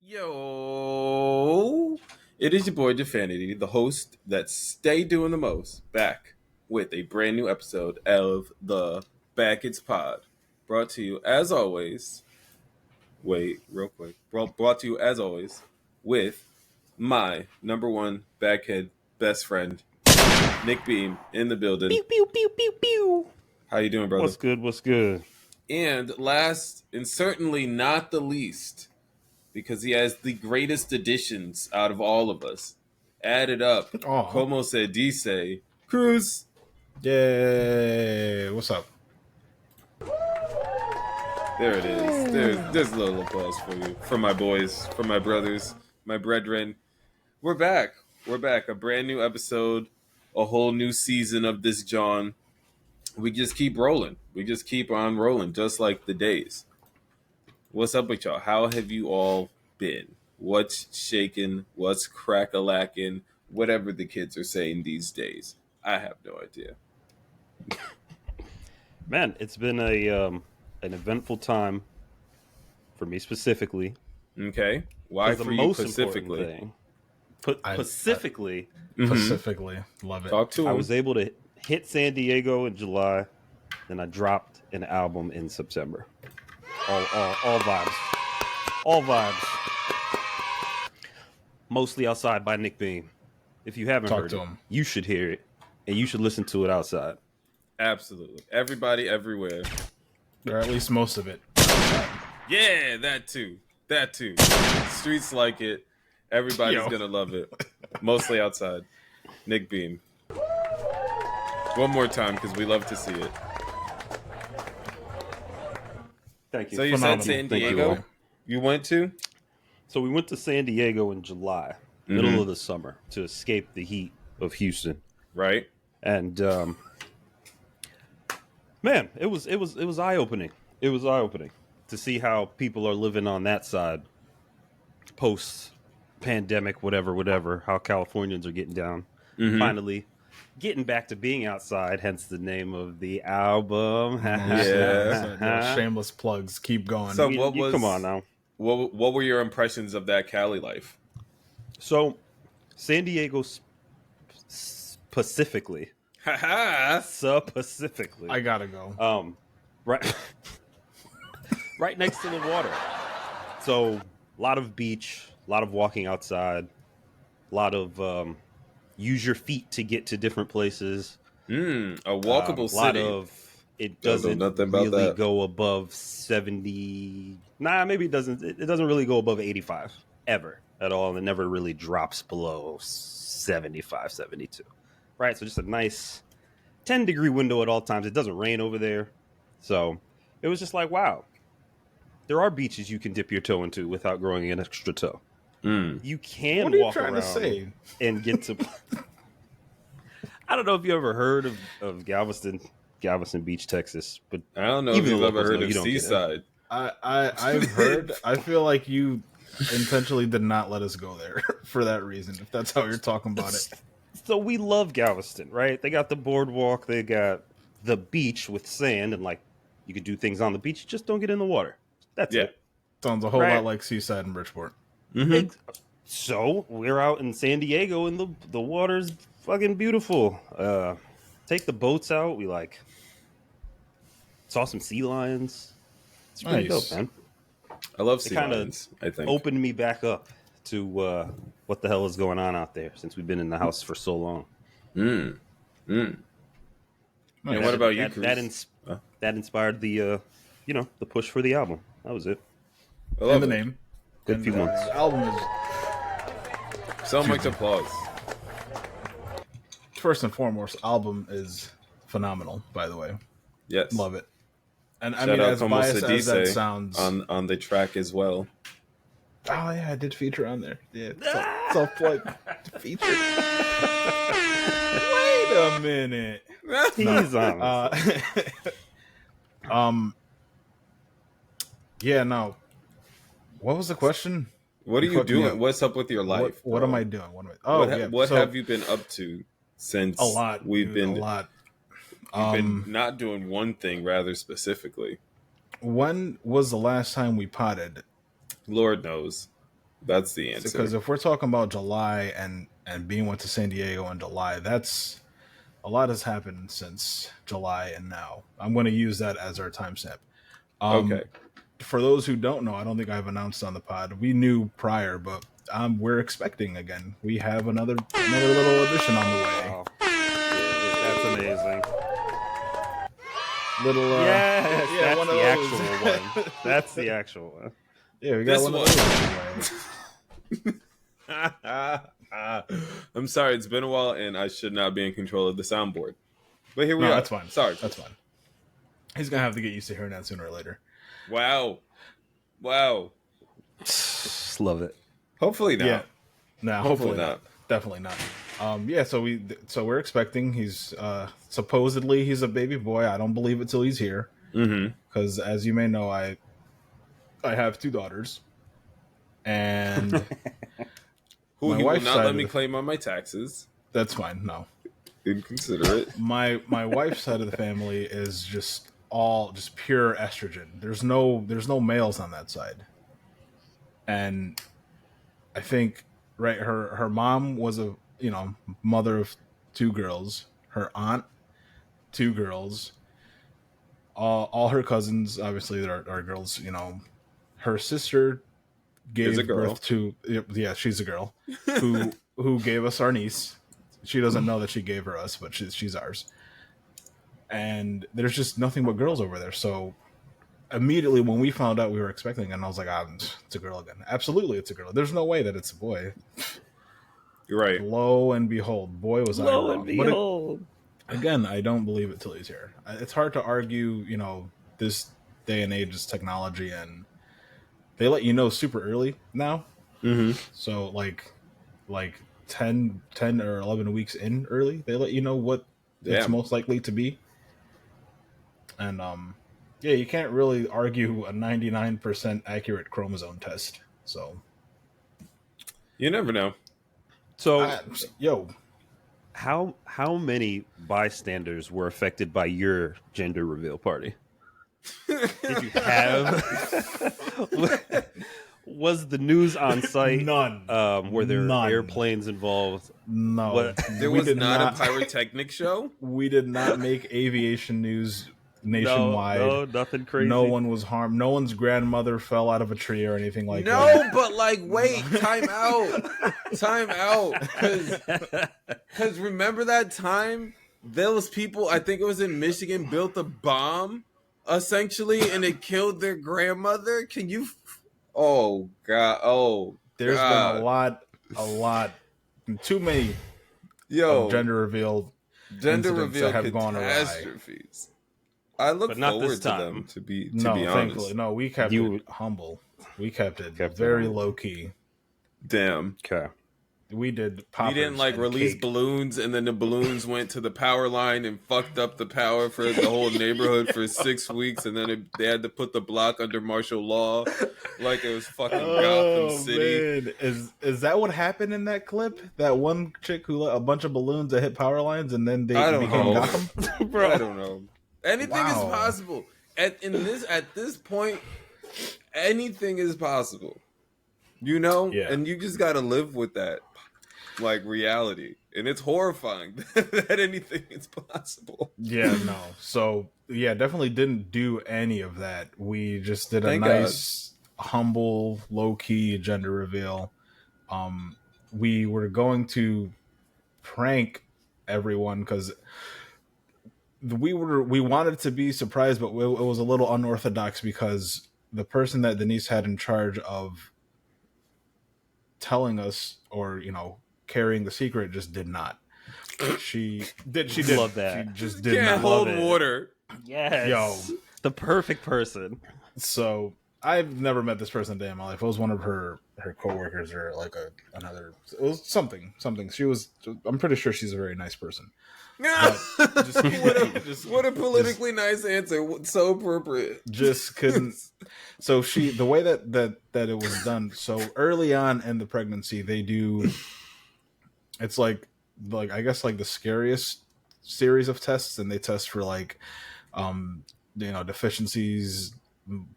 Yo, it is your boy Jeffanity, the host that stay doing the most, back with a brand new episode of the BadKidzPod, brought to you as always. Wait, real quick. Brought to you as always with my number one bad kid best friend, Nick Beam, in the building. Pew pew pew pew pew. How you doing, brother? What's good? What's good? And last and certainly not the least, because he has the greatest additions out of all of us. Added up, ComosediceCruz. Yay! What's up? There it is. There's a little applause for you, for my boys, for my brothers, my brethren. We're back. We're back. A brand new episode, a whole new season of this John. We just keep rolling. We just keep on rolling, just like the days. What's up with y'all? How have you all been? What's shaking? What's crack-a-lacking? Whatever the kids are saying these days. I have no idea. Man, it's been an eventful time for me specifically. Okay. Why for you specifically? Thing, specifically, Specifically, love it. Talk to him. I was able to hit San Diego in July, then I dropped an album in September. All vibes. All vibes. Mostly Outside by Nick Beam. If you haven't heard it, you should hear it, and you should listen to it outside. Absolutely. Everybody, everywhere. Or at least most of it. Yeah, that too. That too. Streets like it. Everybody's gonna love it. Mostly outside. Nick Beam. One more time, because we love to see it. Thank you. So you said San Diego? You went to? So we went to San Diego in July, middle of the summer, to escape the heat of Houston. Right. And man, it was eye-opening. It was eye-opening to see how people are living on that side post-pandemic, whatever, how Californians are getting down. Finally getting back to being outside, hence the name of the album. Shameless plugs. Keep going. So come on now. What were your impressions of that Cali life? So, San Diego specifically. Specifically. I gotta go. Right right next to the water. So, a lot of beach, a lot of walking outside, a lot of use your feet to get to different places. A walkable city. A lot of it doesn't really go above 70. Nah, maybe it doesn't. It doesn't really go above 85 ever at all, and it never really drops below 75, 72. Right, so just a nice 10-degree window at all times. It doesn't rain over there, so it was just like, wow, there are beaches you can dip your toe into without growing an extra toe. You can walk around and get to. I don't know if you ever heard of Galveston Beach, Texas, but I don't know if you've ever heard of Seaside. I've heard. I feel like you intentionally did not let us go there for that reason, if that's how you're talking about it. So we love Galveston, right? They got the boardwalk, they got the beach with sand, and like you could do things on the beach, just don't get in the water. That's it. Sounds a whole lot like Seaside and Bridgeport. So we're out in San Diego, and the water's fucking beautiful. Take the boats out. We saw some sea lions. It's pretty dope, man. I love sea lions. I think opened me back up to what the hell is going on out there since we've been in the house for so long. And what about you, Cruz? That inspired the the push for the album. That was it. I love the name. Good few months. The album is so much applause. First and foremost, album is phenomenal. By the way, yes, love it. And shout I mean, out as biased as that Comosedice sounds, on the track as well. Oh yeah, I did feature on there. Yeah, self-plug feature. Wait a minute. He's on. Yeah, no. What was the question? What are you doing? What's up with your life? What am I doing? What have you been up to since a lot? We've been a lot. You've been not doing one thing, rather specifically. When was the last time we potted? Lord knows. That's the answer. Because if we're talking about July and being went to San Diego in July, that's a lot has happened since July and now. I'm going to use that as our timestamp. Okay. For those who don't know, I don't think I've announced on the pod. We knew prior, but we're expecting again. We have another little addition on the way. Wow. That's amazing. Little yes, yeah, that's the actual one. That's the actual one. Yeah, we got one of those. I'm sorry, it's been a while, and I should not be in control of the soundboard. But here we are. That's fine. Sorry, that's fine. He's gonna have to get used to hearing that sooner or later. Wow. Love it. Hopefully not. Yeah. No, hopefully not. Definitely not. So we're expecting. He's supposedly he's a baby boy. I don't believe it till he's here. Because as you may know, I have 2 daughters, and who he will not let me claim on my taxes. That's fine. No, inconsiderate. My wife's side of the family is just pure estrogen. There's no males on that side, and I think her mom was a mother of 2 girls. Her aunt, 2 girls. All her cousins, obviously, are girls. Her sister gave birth to she's a girl who gave us our niece. She doesn't know that she gave her us, but she's ours. And there's just nothing but girls over there. So immediately when we found out we were expecting, and I was like, it's a girl again. Absolutely, it's a girl. There's no way that it's a boy. You're right. Lo and behold, boy was I wrong. And behold. But again, I don't believe it till he's here. It's hard to argue, this day and age is technology, and they let you know super early now. So like 10 or 11 weeks in early, they let you know what it's most likely to be. And you can't really argue a 99% accurate chromosome test. So you never know. So how many bystanders were affected by your gender reveal party? Did you have? Was the news on site? None. Were there airplanes involved? No. There was not a pyrotechnic show? We did not make aviation news nationwide. No, nothing crazy. No one was harmed. No one's grandmother fell out of a tree or anything like that. No, but wait, time out. Because remember that time those people, I think it was in Michigan, built a bomb, essentially, and it killed their grandmother? Can you... Oh, God. Oh, there's been a lot, too many gender reveal that have gone awry. I look forward to them, to be honest. Thankfully. No, we kept it humble. We kept it very low key. Damn. Okay. We did poppers. We didn't release balloons, and then the balloons went to the power line and fucked up the power for the whole neighborhood for 6 weeks, and then they had to put the block under martial law, like it was fucking Gotham City. Man. Is that what happened in that clip? That one chick who let a bunch of balloons that hit power lines, and then they became Gotham? Bro, I don't know. Anything is possible. At this point, anything is possible. And you just gotta live with that, reality, and it's horrifying that anything is possible. Yeah, no. So definitely didn't do any of that. We just did a nice, humble, low key gender reveal. We were going to prank everyone because we wanted to be surprised, but it was a little unorthodox because the person that Denise had in charge of telling us or carrying the secret just did not. She did love that. She just did Can't not hold love it. water. Yes, the perfect person. So I've never met this person a day in my life. It was one of her coworkers or another. It was something. She was. I'm pretty sure she's a very nice person. What a politically nice answer. So appropriate. Just couldn't. So the way that it was done. So early on in the pregnancy, they do. It's like I guess the scariest series of tests, and they test for deficiencies,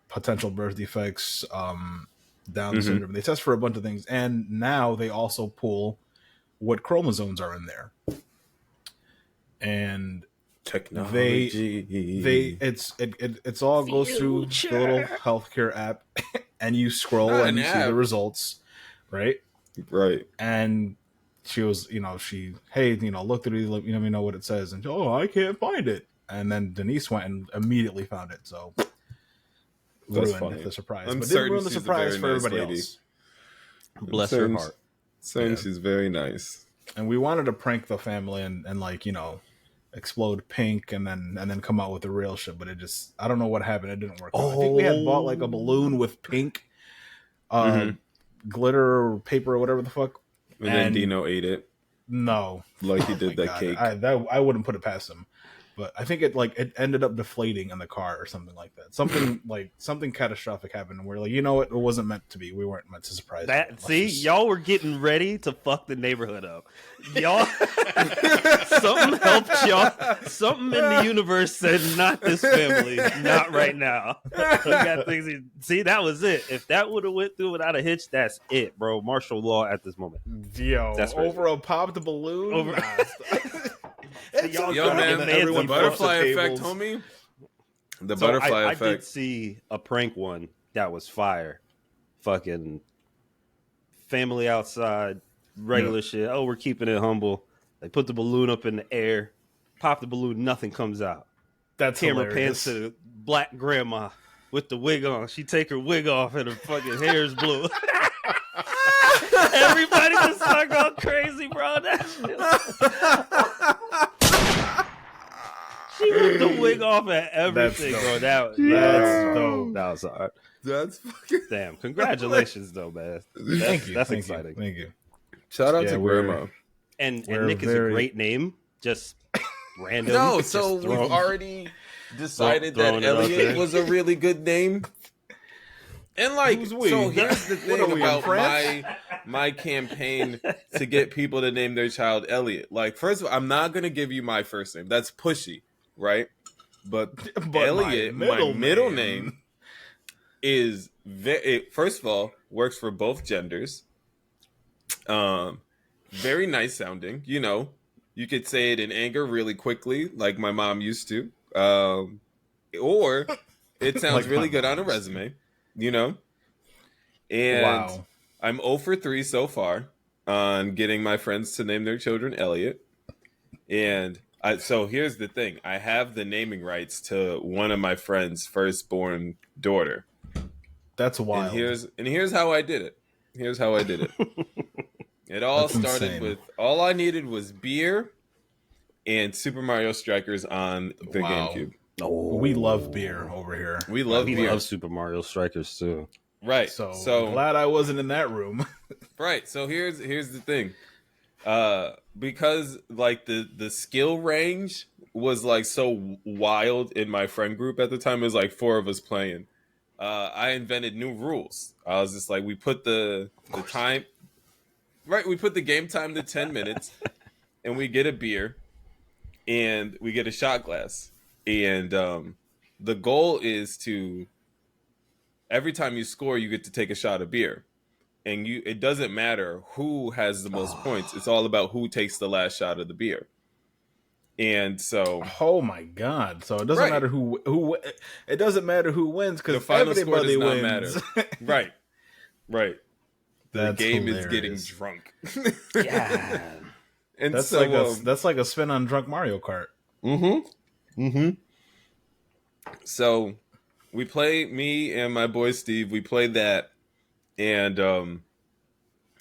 potential birth defects, Down syndrome. They test for a bunch of things, and now they also pull what chromosomes are in there. And technology. It's all goes through the little healthcare app, and you scroll and you see the results, right? Right. And she was, hey, look through, let me know what it says, and I can't find it. And then Denise went and immediately found it. So that's ruined funny. the surprise, I'm but didn't ruin the she's a surprise very for nice everybody lady. else. Bless her heart. She's very nice. And we wanted to prank the family and explode pink and then come out with the real shit, but I don't know what happened. It didn't work. I think we had bought like a balloon with pink glitter or paper or whatever the fuck. And then Dino ate it. No. Like he did that cake. I wouldn't put it past him. But I think it ended up deflating in the car or something like that. Something catastrophic happened. And we're like, it wasn't meant to be. We weren't meant to surprise that. Y'all were getting ready to fuck the neighborhood up. Y'all, something helped y'all. Something in the universe said, not this family, not right now. We got things. See, that was it. If that would have went through without a hitch, that's it, bro. Martial law at this moment. That's over a popped balloon. Yo, man, the butterfly effect, homie. The butterfly effect. I did see a prank one that was fire. Fucking family outside, regular shit. Oh, we're keeping it humble. They put the balloon up in the air, pop the balloon, nothing comes out. That's camera hilarious. pans to the black grandma with the wig on. She take her wig off and her fucking hair is blue. Everybody just start going crazy, bro. That shit. She ripped the wig off at everything, bro. That's dope. That was hard. That's fucking damn. Congratulations, though, man. That's exciting. Thank you. Shout out to Grandma. And Nick is a great name. Just random. No, so we've already decided that Elliot was a really good name. And so here's the thing about my campaign to get people to name their child Elliot. First of all, I'm not gonna give you my first name. That's pushy, right? But Elliot, my middle name is first of all, works for both genders. Very nice sounding. You could say it in anger really quickly, like my mom used to. Or it sounds really good on a resume. And wow. I'm 0 for 3 so far on getting my friends to name their children Elliot. And so here's the thing. I have the naming rights to one of my friend's firstborn daughter. That's wild. And here's how I did it. It all started with, all I needed was beer and Super Mario Strikers on the GameCube. Oh, we love beer over here. We love beer. We love Super Mario Strikers too. Right. So glad I wasn't in that room. Right. So here's the thing. Because the skill range was so wild in my friend group at the time. It was 4 of us playing. I invented new rules. I was just we put the time. Right. We put the game time to 10 minutes, and we get a beer, and we get a shot glass. And the goal is to, every time you score, you get to take a shot of beer. And it doesn't matter who has the most points. It's all about who takes the last shot of the beer. And so, oh my god! So it doesn't matter who. It doesn't matter who wins because the final score does not wins. Matter. Right. The game hilarious. Is getting drunk. Yeah. And that's so, that's like a spin on drunk Mario Kart. So we play, me and my boy Steve, we played that, and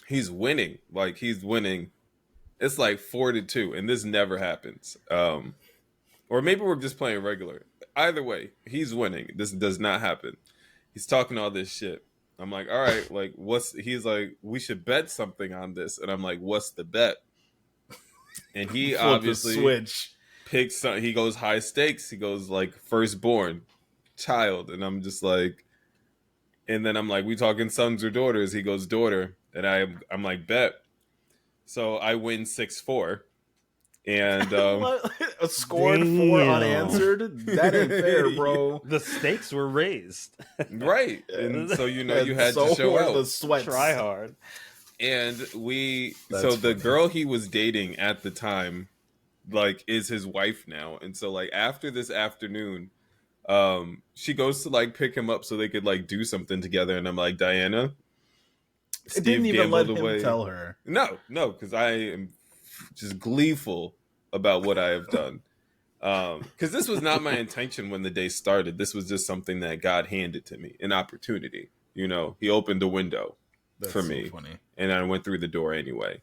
he's winning. He's winning. It's 4-2, and this never happens. Or maybe we're just playing regular. Either way, he's winning. This does not happen. He's talking all this shit. I'm like, all right, he's like, we should bet something on this. And I'm like, what's the bet? And he obviously switch. Picks, he goes high stakes. He goes firstborn child. And I'm just and then I'm we talking sons or daughters? He goes daughter. And I'm like, bet. So I win 6-4. And scored 4 unanswered. That ain't fair, bro. The stakes were raised, right? And so you had to show out. The sweats. Try hard. And the funny. girl he was dating at the time, like, is his wife now. And so, like, after this afternoon, she goes to, like, pick him up so they could, like, do something together. And I'm like, Diana, It didn't even let him tell her. No, because I am just gleeful about what I have done. Because this was not my intention when the day started. This was just something that God handed to me, an opportunity. You know, he opened the window for me, funny. And I went through the door anyway.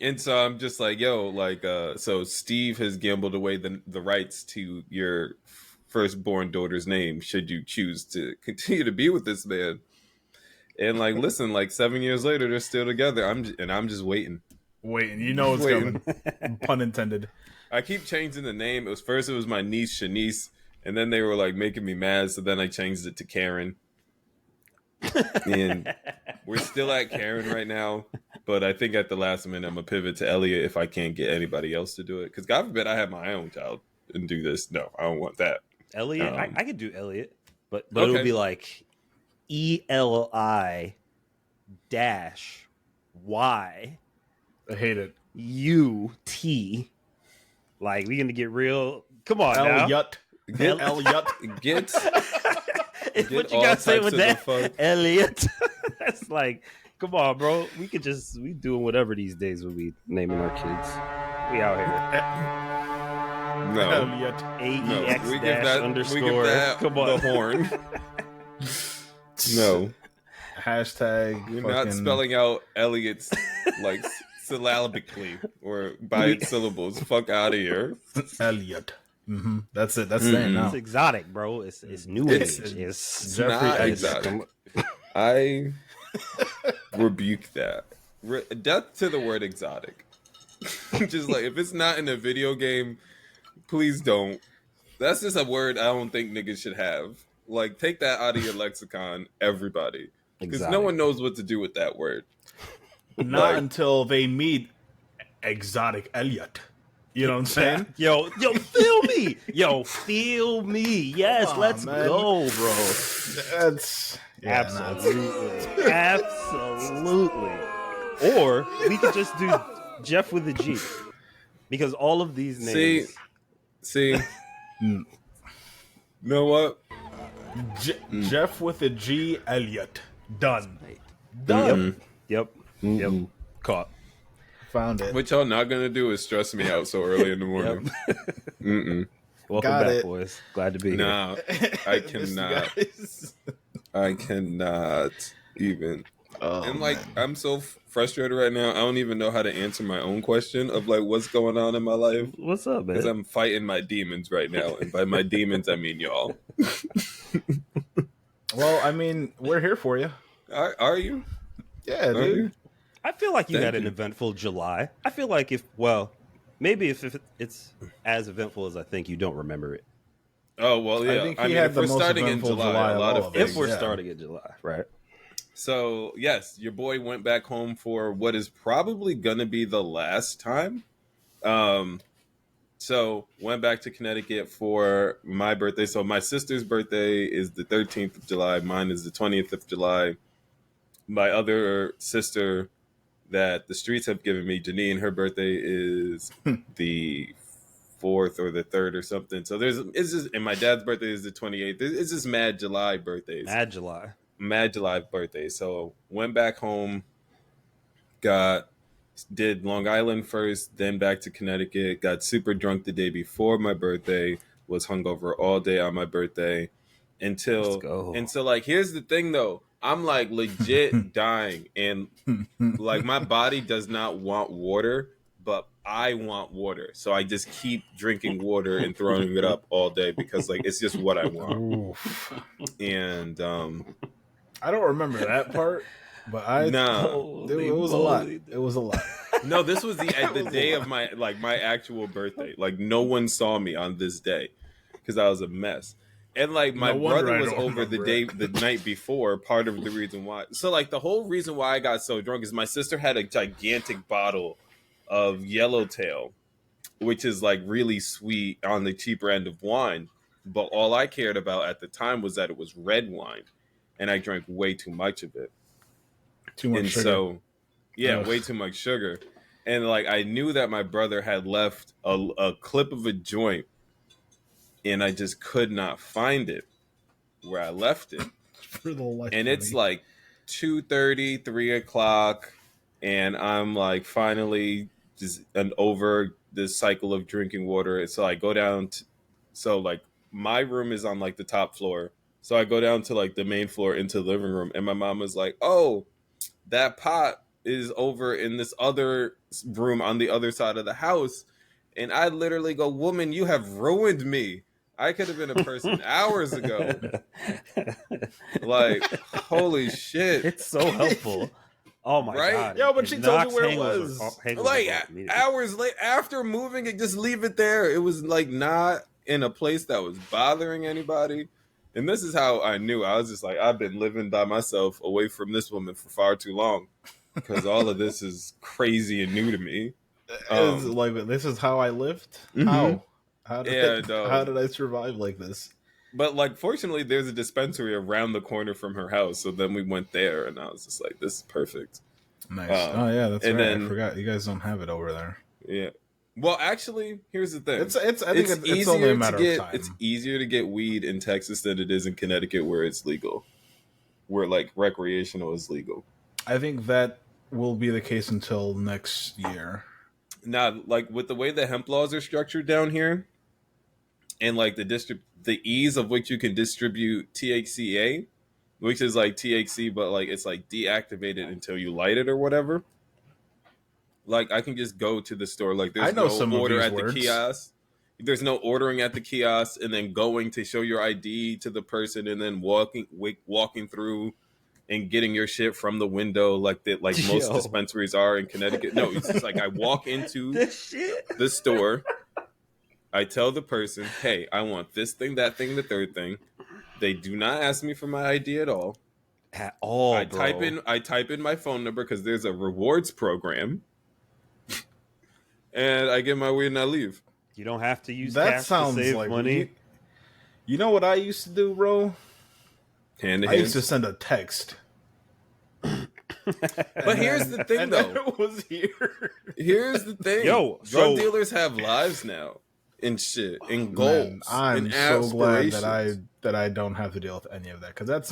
And so I'm just like, yo, like, so Steve has gambled away the rights to your firstborn daughter's name, should you choose to continue to be with this man. And, like, listen, like, 7 years later, they're still together. I'm just waiting. You know it's coming. Pun intended. I keep changing the name. It was my niece Shanice, and then they were, like, making me mad, so then I changed it to Karen. And we're still at Karen right now, but I think at the last minute I'm gonna pivot to Elliot if I can't get anybody else to do it. Because God forbid I have my own child and do this. No, I don't want that. Elliot, I could do Elliot, but okay. It would be like ELI-Y. I hate it. UT. Like, we gonna get real. Come on, Elliot. Elliot. Get what you gotta say with that, Elliot? That's like, come on, bro. We doing whatever these days when we naming our kids. We out here. No. Elliot. AEX we give that _. Come on, the horn. No. Hashtag. You're not spelling out Elliot's, like, syllabically or by syllables. Fuck out of here. Elliot. Mm-hmm. That's it. That's saying now. It's exotic, bro. It's new age. It's not exotic. I rebuke that. Death to the word exotic. Just like, if it's not in a video game, please don't. That's just a word I don't think niggas should have. Like, take that out of your lexicon, everybody. Because no one knows what to do with that word. Not until they meet exotic Elliot. You know what I'm saying? Yo, feel me. Feel me. Yes, let's go, bro. That's absolutely. Absolutely. Or we could just do Jeff with a G. Because all of these names. See. You know what? Jeff with a G, Elliot. Done. Yep. Caught. Found it. What y'all not gonna do is stress me out so early in the morning. Welcome back, boys. Glad to be here. Nah, I cannot. I cannot even. And, like, man, I'm so frustrated right now. I don't even know how to answer my own question of, like, what's going on in my life. What's up, man? Because I'm fighting my demons right now, and by my demons I mean y'all. Well, I mean, we're here for you. Are you? Yeah, dude. You? I feel like you had an eventful July. I feel like maybe if it's as eventful as I think, you don't remember it. Oh, well, yeah. I think if we're starting in July, a lot of things. If we're starting in July, right? So, yes, your boy went back home for what is probably going to be the last time. So, went back to Connecticut for my birthday. So, my sister's birthday is the 13th of July. Mine is the 20th of July. My other sister that the streets have given me, Janine, her birthday is the 4th or the 3rd or something. So, and my dad's birthday is the 28th. It's just mad July birthdays. Mad July birthday. So went back home, did Long Island first, then back to Connecticut, got super drunk the day before my birthday, was hungover all day on my birthday and so, like, here's the thing though, I'm, like, legit dying, and, like, my body does not want water, but I want water, so I just keep drinking water and throwing it up all day because, like, it's just what I want. And I don't remember that part, but it was a lot. It was a lot. No, this was the day of my actual birthday. Like, no one saw me on this day because I was a mess. And, like, my brother was over the night before, part of the reason why. So, like, the whole reason why I got so drunk is my sister had a gigantic bottle of yellowtail, which is like really sweet on the cheaper end of wine. But all I cared about at the time was that it was red wine, and I drank way too much of it. Too much and sugar. So, yeah, Ugh. way too much sugar. And like I knew that my brother had left a clip of a joint, and I just could not find it where I left it. For the life And of it's me. like 2:30, 3 o'clock, and I'm like finally just over this cycle of drinking water. So I go down so like my room is on like the top floor. So I go down to like the main floor into the living room, and my mom was like, "Oh, that pot is over in this other room on the other side of the house." And I literally go, "Woman, you have ruined me. I could have been a person hours ago." Like, holy shit. It's so helpful. Oh my Right? god. Yo, but she told you where it was. Like hours late after moving it, just leave it there. It was like not in a place that was bothering anybody. And this is how I knew. I was just like, I've been living by myself away from this woman for far too long, because all of this is crazy and new to me. Like, this is how I lived? Mm-hmm. How did I survive like this? But like, fortunately, there's a dispensary around the corner from her house. So then we went there, and I was just like, this is perfect. Nice. Oh yeah, that's right. Then, I forgot you guys don't have it over there. Yeah. Well, actually, here's the thing. I think it's only a matter of time. It's easier to get weed in Texas than it is in Connecticut, where it's legal, where like recreational is legal. I think that will be the case until next year. Now, like with the way the hemp laws are structured down here, and like the ease of which you can distribute THCA, which is like THC, but like it's like deactivated until you light it or whatever. Like I can just go to the store. Like there's no order at the kiosk. There's no ordering at the kiosk and then going to show your ID to the person and then walking through and getting your shit from the window like most dispensaries are in Connecticut. No, it's just like I walk into the store. I tell the person, "Hey, I want this thing, that thing, the third thing." They do not ask me for my ID at all. At all, I type in my phone number because there's a rewards program. And I get my weed and I leave. You don't have to use cash to save money. You know what I used to do, bro? Hand to hand. I used to send a text. But here's the thing, though. It was here. Here's the thing. Drug dealers have lives now and shit and goals. I'm so glad that I don't have to deal with any of that, because that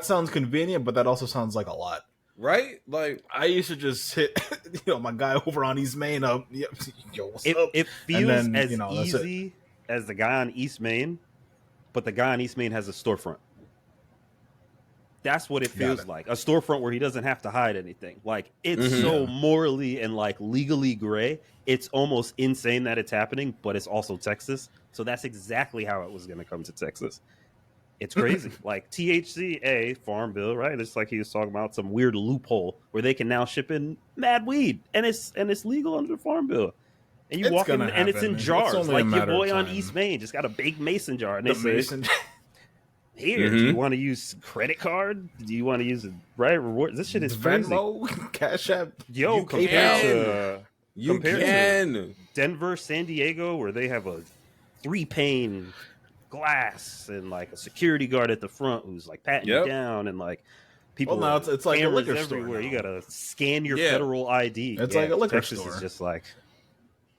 sounds convenient, but that also sounds like a lot. Right? Like I used to just hit, my guy over on East Main up. Yo, what's up? It feels as easy as the guy on East Main, but the guy on East Main has a storefront. That's what it feels like. A storefront where he doesn't have to hide anything. Like it's so morally and like legally gray. It's almost insane that it's happening, but it's also Texas. So that's exactly how it was going to come to Texas. It's crazy. Like THCA Farm Bill, right? It's like he was talking about some weird loophole where they can now ship in mad weed, and it's legal under the Farm Bill. And you walk in, and it's in jars. Like your boy on East Main just got a big mason jar, and they say, "Here, do you want to use credit card? Do you want to use reward?" This shit is Venmo, Cash App. Yo, compared to Denver, San Diego, where they have a 3-pane glass and like a security guard at the front who's like patting you down, and like people. Well, now it's like a liquor everywhere. Store. You gotta scan your federal ID. It's like a liquor Texas store. Is just like,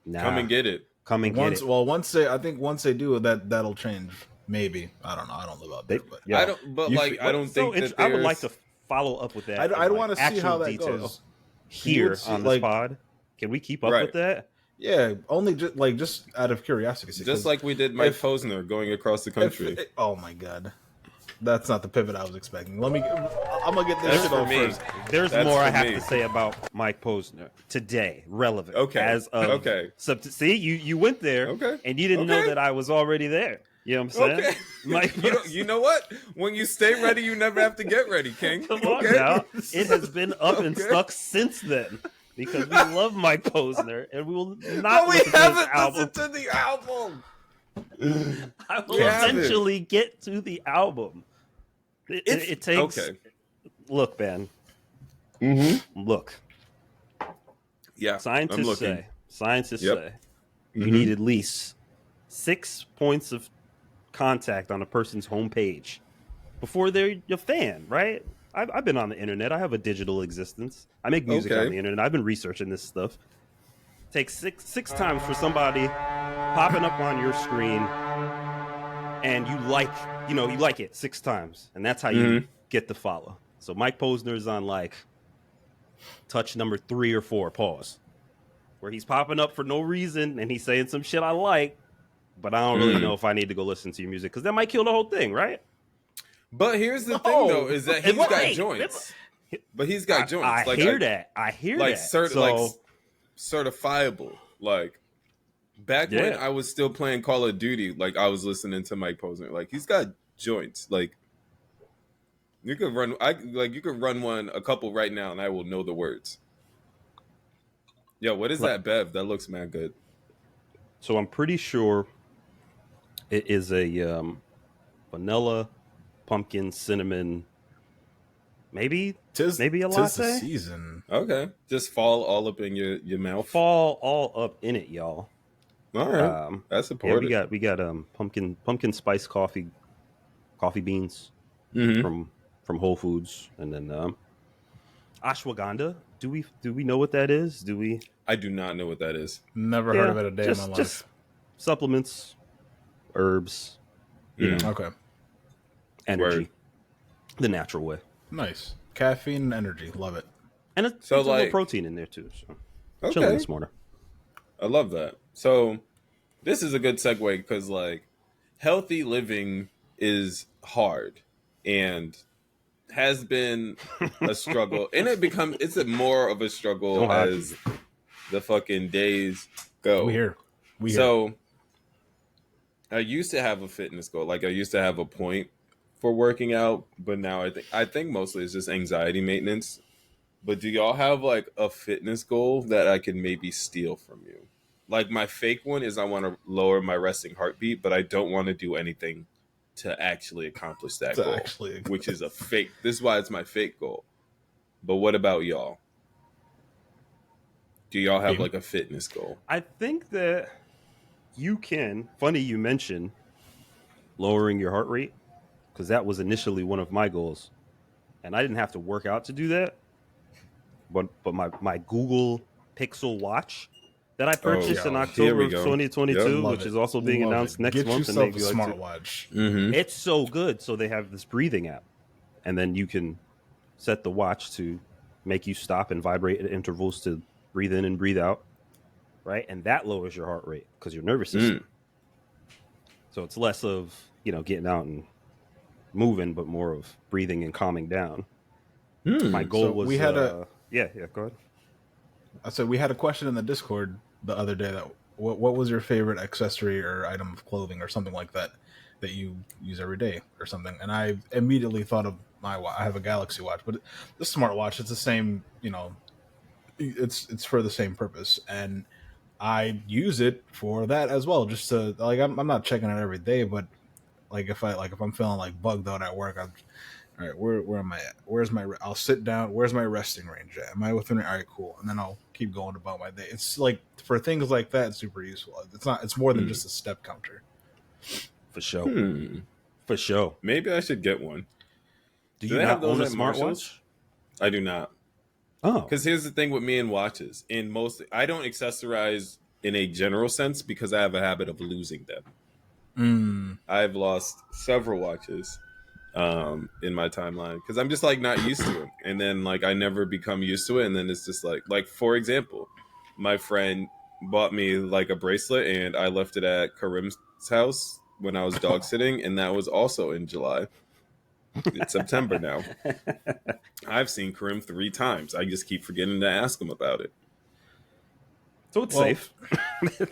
nah, come and get it. Get it. Well, once they do that, that'll change. Maybe, I don't know. I don't live out there, but I don't. But I don't think that I would like to follow up with that. I want to see how that goes here on this pod. Can we keep up with that? Yeah, only just out of curiosity. Just like we did Mike Posner going across the country. Oh my god, that's not the pivot I was expecting. I'm gonna get this shit off first. There's more I have to say about Mike Posner today. Relevant. Okay. See, you went there. Okay. And you didn't know that I was already there. You know what I'm saying? Okay. Mike, you know what? When you stay ready, you never have to get ready, King. Come on now. It has been up and stuck since then. Because we love Mike Posner, and we will not listen to the album. I will eventually get to the album. It takes. Okay. Look, man. Mm-hmm. Look. Yeah, Scientists say you Mhm. need at least 6 points of contact on a person's homepage before they're your fan, right? I've been on the internet. I have a digital existence. I make music on the internet. I've been researching this stuff. Takes six times for somebody popping up on your screen, and you like it 6 times, and that's how you get the follow. So Mike Posner's on like touch number 3 or 4, pause, where he's popping up for no reason and he's saying some shit I like, but I don't really know if I need to go listen to your music because that might kill the whole thing, right? But here's the thing, though, is that he's got joints. But he's got joints. I hear that. Like certifiable. Like back when I was still playing Call of Duty, like I was listening to Mike Posner. Like he's got joints. Like you could run. You could run a couple right now, and I will know the words. Yo, what is that Bev? That looks mad good. So I'm pretty sure it is a vanilla, pumpkin, cinnamon, maybe a latte. Tis the season. Okay, just fall all up in your mouth. Fall all up in it, y'all. All right, that's important. Yeah, we got pumpkin spice coffee beans from Whole Foods, and then ashwagandha. Do we know what that is? Do we? I do not know what that is. Never heard of it a day in my life. Just supplements, herbs, okay, energy, the natural way. Nice caffeine and energy, love it. And it's a little protein in there too. So chilling this morning. I love that. So this is a good segue because like healthy living is hard and has been a struggle, and it's more of a struggle as the fucking days go. We here. So I used to have a fitness goal. Like I used to have a point for working out, but now I think mostly it's just anxiety maintenance. But do y'all have like a fitness goal that I can maybe steal from you? Like my fake one is I want to lower my resting heartbeat, but I don't want to do anything to actually accomplish that goal, which is a fake. This is why it's my fake goal. But what about y'all? Do y'all have like a fitness goal? I think that you can. Funny you mention lowering your heart rate, because that was initially one of my goals, and I didn't have to work out to do that. But my Google Pixel Watch that I purchased in October of 2022, which is also being announced next month. Get yourself a smartwatch. It's so good. So they have this breathing app, and then you can set the watch to make you stop and vibrate at intervals to breathe in and breathe out, right? And that lowers your heart rate because your nervous system. So it's less of getting out and moving, but more of breathing and calming down. My goal was we had go ahead. I said we had a question in the Discord the other day that what was your favorite accessory or item of clothing or something like that you use every day or something, and I immediately thought of my watch. I have a Galaxy watch, but the smartwatch, it's the same, it's for the same purpose, and I use it for that as well, just to like I'm not checking it every day, but like if I'm feeling like bugged out at work, I'm all right, where am I at? I'll sit down. Where's my resting range at? Am I within it? All right, cool. And then I'll keep going about my day. It's like for things like that, it's super useful. It's more than just a step counter. For sure. For sure. Maybe I should get one. Do you not own a smartwatch? I do not. Oh. Because here's the thing with me and watches. I don't accessorize in a general sense because I have a habit of losing them. I've lost several watches in my timeline because I'm just like not used to it, and then like I never become used to it, and then it's just like for example, my friend bought me like a bracelet, and I left it at Karim's house when I was dog sitting, and that was also in July. It's September now. I've seen Karim 3 times. I just keep forgetting to ask him about it. So it's safe.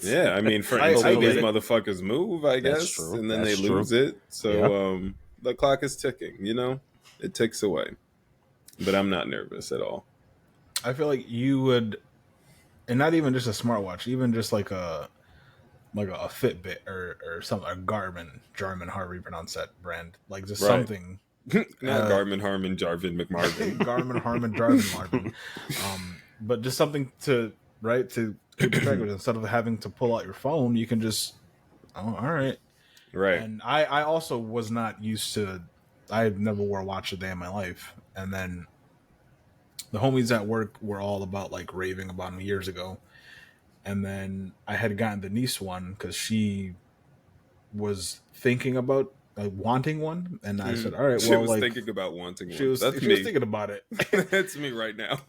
Yeah, I mean, for until these motherfuckers move, I guess, and then they lose it. So the clock is ticking. It ticks away. But I'm not nervous at all. I feel like you would, and not even just a smartwatch, even just like a Fitbit or something, a Garmin, however you pronounce that brand, like just something. Not Garmin, Harman, Jarvin, McMarvin. Garmin, Harman, Jarvin, Marvin. But just something to right? To keep track of it. Instead of having to pull out your phone, you can just, oh, all right. Right. And I also was not used to, I never wore a watch a day in my life. And then the homies at work were all about like raving about them years ago. And then I had gotten the niece one because she was thinking about wanting one. And I said, all right, she well, was like, thinking about wanting one. She was thinking about it. That's me right now.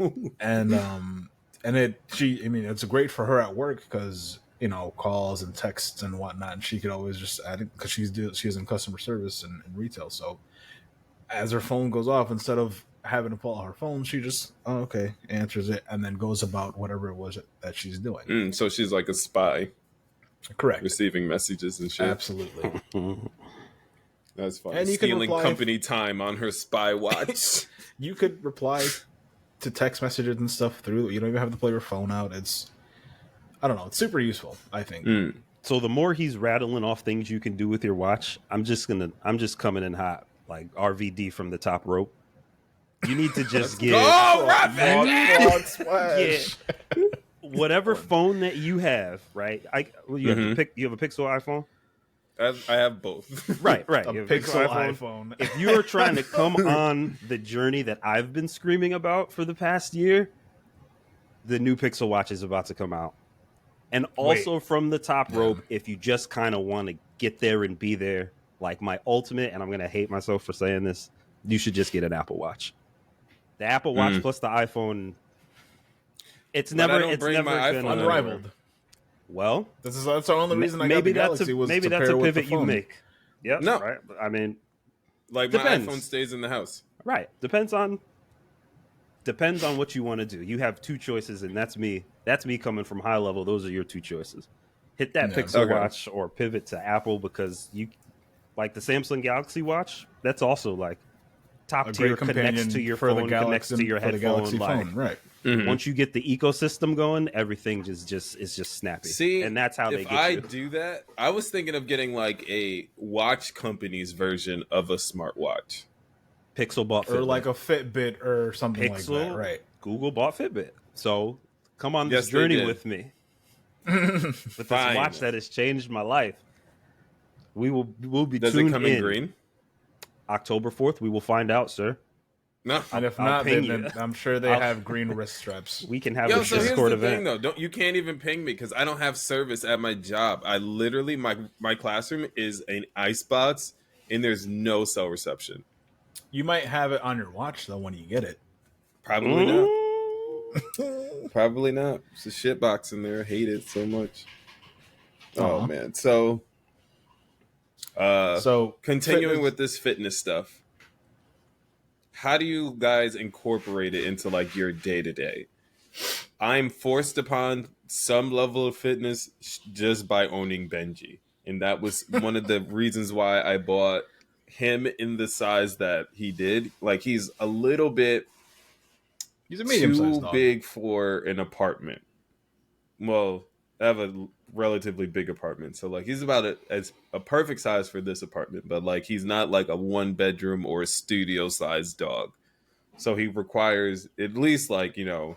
And it's great for her at work because, you know, calls and texts and whatnot, and she could always just add it because she's in customer service and retail. So as her phone goes off, instead of having to pull out her phone, she just answers it and then goes about whatever it was that she's doing. So she's like a spy. Correct. Receiving messages and shit. Absolutely. That's funny. And you stealing company time on her spy watch. You could reply to text messages and stuff through. You don't even have to pull your phone out. I don't know. It's super useful, I think. So the more he's rattling off things you can do with your watch, I'm just coming in hot, like RVD from the top rope. You need to just get whatever phone that you have, right? You have a Pixel iPhone. I have both. Right. A Pixel iPhone. If you are trying to come on the journey that I've been screaming about for the past year, the new Pixel Watch is about to come out. And also from the top rope, if you just kind of want to get there and be there, like my ultimate, and I'm going to hate myself for saying this, you should just get an Apple Watch. The Apple Watch plus the iPhone, it's never unrivaled. Well, that's the only reason I got the Galaxy was maybe to that's pair a with pivot the phone. you make. Yep. No. Right. I mean, like depends. My iPhone stays in the house. Right. Depends on what you want to do. You have two choices, and that's me. That's me coming from high level. Those are your two choices. Hit that Pixel Watch or pivot to Apple because you like the Samsung Galaxy Watch. That's also like top tier, connects to your phone, connects to your headphone. Like, right. Once you get the ecosystem going, everything is just snappy. See, and that's how they get you. If I do that, I was thinking of getting like a watch company's version of a smartwatch. Pixel bought Fitbit. Or like a Fitbit or something like that, right? Google bought Fitbit. So come on this journey with me. With this watch that has changed my life. We'll be Does tuned it come in green? October 4th, we will find out, sir. No, and if not, then I'm sure they have green wrist straps. We can have a Discord event. Thing, though. You can't even ping me because I don't have service at my job. I literally my classroom is an icebox, and there's no cell reception. You might have it on your watch though when you get it. Probably not. Probably not. It's a shit box in there. I hate it so much. Oh man. So continuing with this fitness stuff. How do you guys incorporate it into like your day-to-day? I'm forced upon some level of fitness just by owning Benji. And that was one of the reasons why I bought him in the size that he did. Like he's a little bit too big for an apartment. Well, I have a relatively big apartment. So like he's about as a perfect size for this apartment, but like he's not like a 1-bedroom or a studio sized dog. So he requires at least like, you know,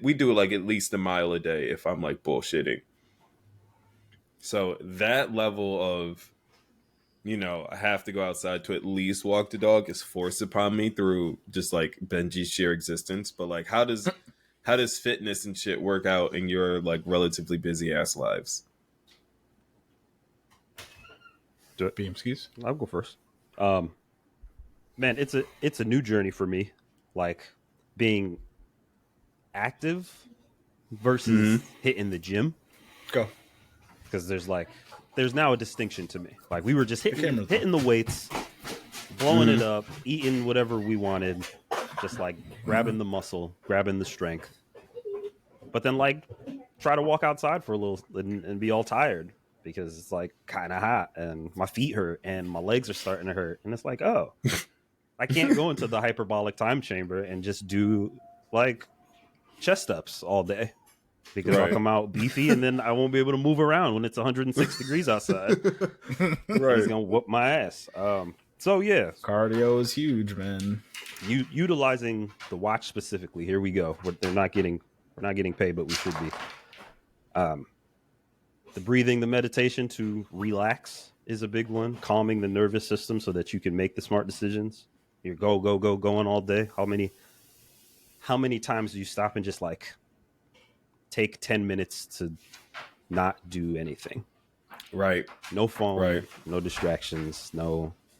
we do like at least a mile a day if I'm like bullshitting. So that level of, you know, I have to go outside to at least walk the dog is forced upon me through just like Benji's sheer existence. But like how does fitness and shit work out in your like relatively busy ass lives? Do it. Beamskis. I'll go first. Man, it's a new journey for me. Like being active versus hitting the gym. Go. Because there's now a distinction to me. Like we were just hitting the weights, blowing it up, eating whatever we wanted, just like grabbing the muscle, grabbing the strength. But then like try to walk outside for a little and be all tired because it's like kind of hot and my feet hurt and my legs are starting to hurt. And it's like, oh, I can't go into the hyperbolic time chamber and just do like chest ups all day because I'll come out beefy and then I won't be able to move around when it's 106 degrees outside. Right. He's going to whoop my ass. So yeah. Cardio is huge, man. Utilizing the watch specifically. Here we go. They're not getting We're not getting paid, but we should be. The breathing, the meditation to relax is a big one. Calming the nervous system so that you can make the smart decisions. You're going all day. How many times do you stop and just like take 10 minutes to not do anything? Right. No phone, right. No distractions,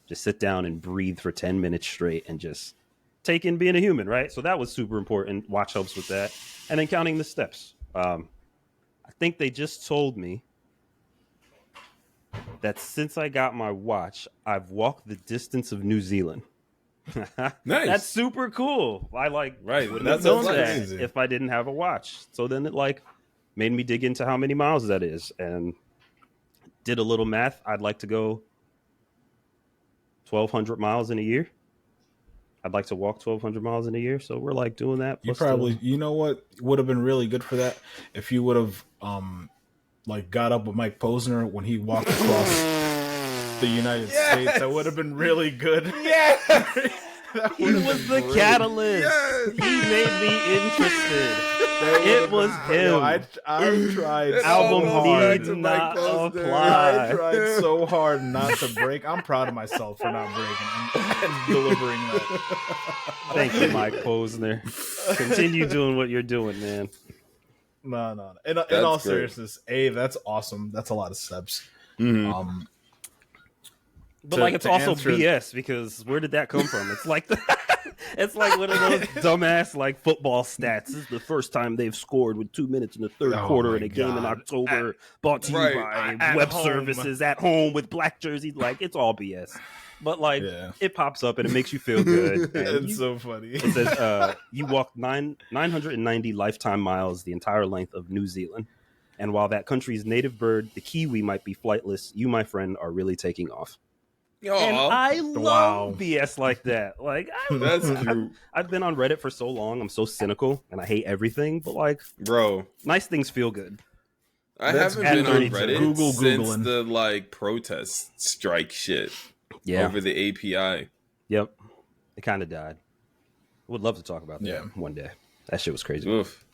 just sit down and breathe for 10 minutes straight and just take in being a human, right? So that was super important. Watch helps with that. And then counting the steps. I think they just told me that since I got my watch, I've walked the distance of New Zealand. Nice. That's super cool. I would have known that if I didn't have a watch. So then it made me dig into how many miles that is and did a little math. I'd like to go 1,200 miles in a year. I'd like to walk 1,200 miles in a year. So we're doing that. You know what would have been really good for that? If you would have got up with Mike Posner when he walked across the United States. That would have been really good. Yes! He was the catalyst. Yes! He made me interested. It was him. I tried album so hard to not apply. I tried so hard not to break. I'm proud of myself for not breaking and delivering that. Thank you, Mike Posner. Continue doing what you're doing, man. No. In all seriousness, Abe, that's awesome. That's a lot of steps. Mm-hmm. But it's also BS because where did that come from? It's it's like one of those dumbass football stats. This is the first time they've scored with 2 minutes in the third quarter in a game in October. Brought to you by Web Services at home with black jerseys. It's all BS. But it pops up and it makes you feel good. It's so funny. It says you walked 990 lifetime miles the entire length of New Zealand. And while that country's native bird, the kiwi, might be flightless, you, my friend, are really taking off. Aww. And I love BS like that. That's cute. I've been on Reddit for so long. I'm so cynical and I hate everything. But bro, nice things feel good. I haven't been on Reddit since the protest strike shit. Yeah. Over the API. Yep. It kind of died. I would love to talk about that one day. That shit was crazy. Oof.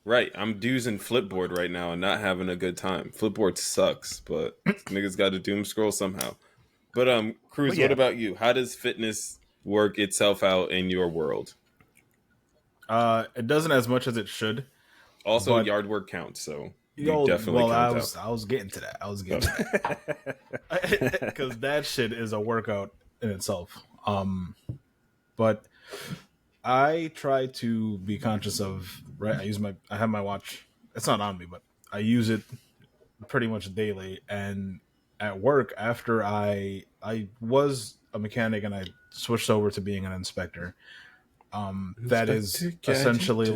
Right. I'm using Flipboard right now and not having a good time. Flipboard sucks, but niggas got to doom scroll somehow. But Cruz, what about you? How does fitness work itself out in your world? It doesn't as much as it should. Also, yard work counts, so you definitely count I was getting to that. Because that shit is a workout in itself. But I try to be conscious of I have my watch. It's not on me, but I use it pretty much daily. And at work, after I was a mechanic and I switched over to being an inspector. That is essentially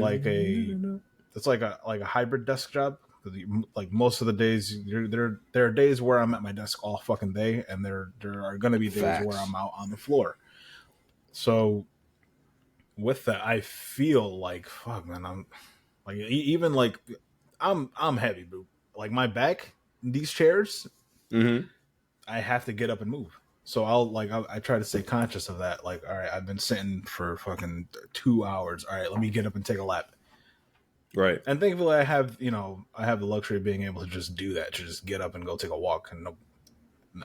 it's like a hybrid desk job. Most of the days, there are days where I'm at my desk all fucking day, and there are going to be days where I'm out on the floor. So with that, I feel fuck, man. I'm I'm heavy, bro. My back, these chairs, I have to get up and move. So I try to stay conscious of that. All right, I've been sitting for fucking 2 hours. All right, let me get up and take a lap. Right. And thankfully I have the luxury of being able to just do that, to just get up and go take a walk, and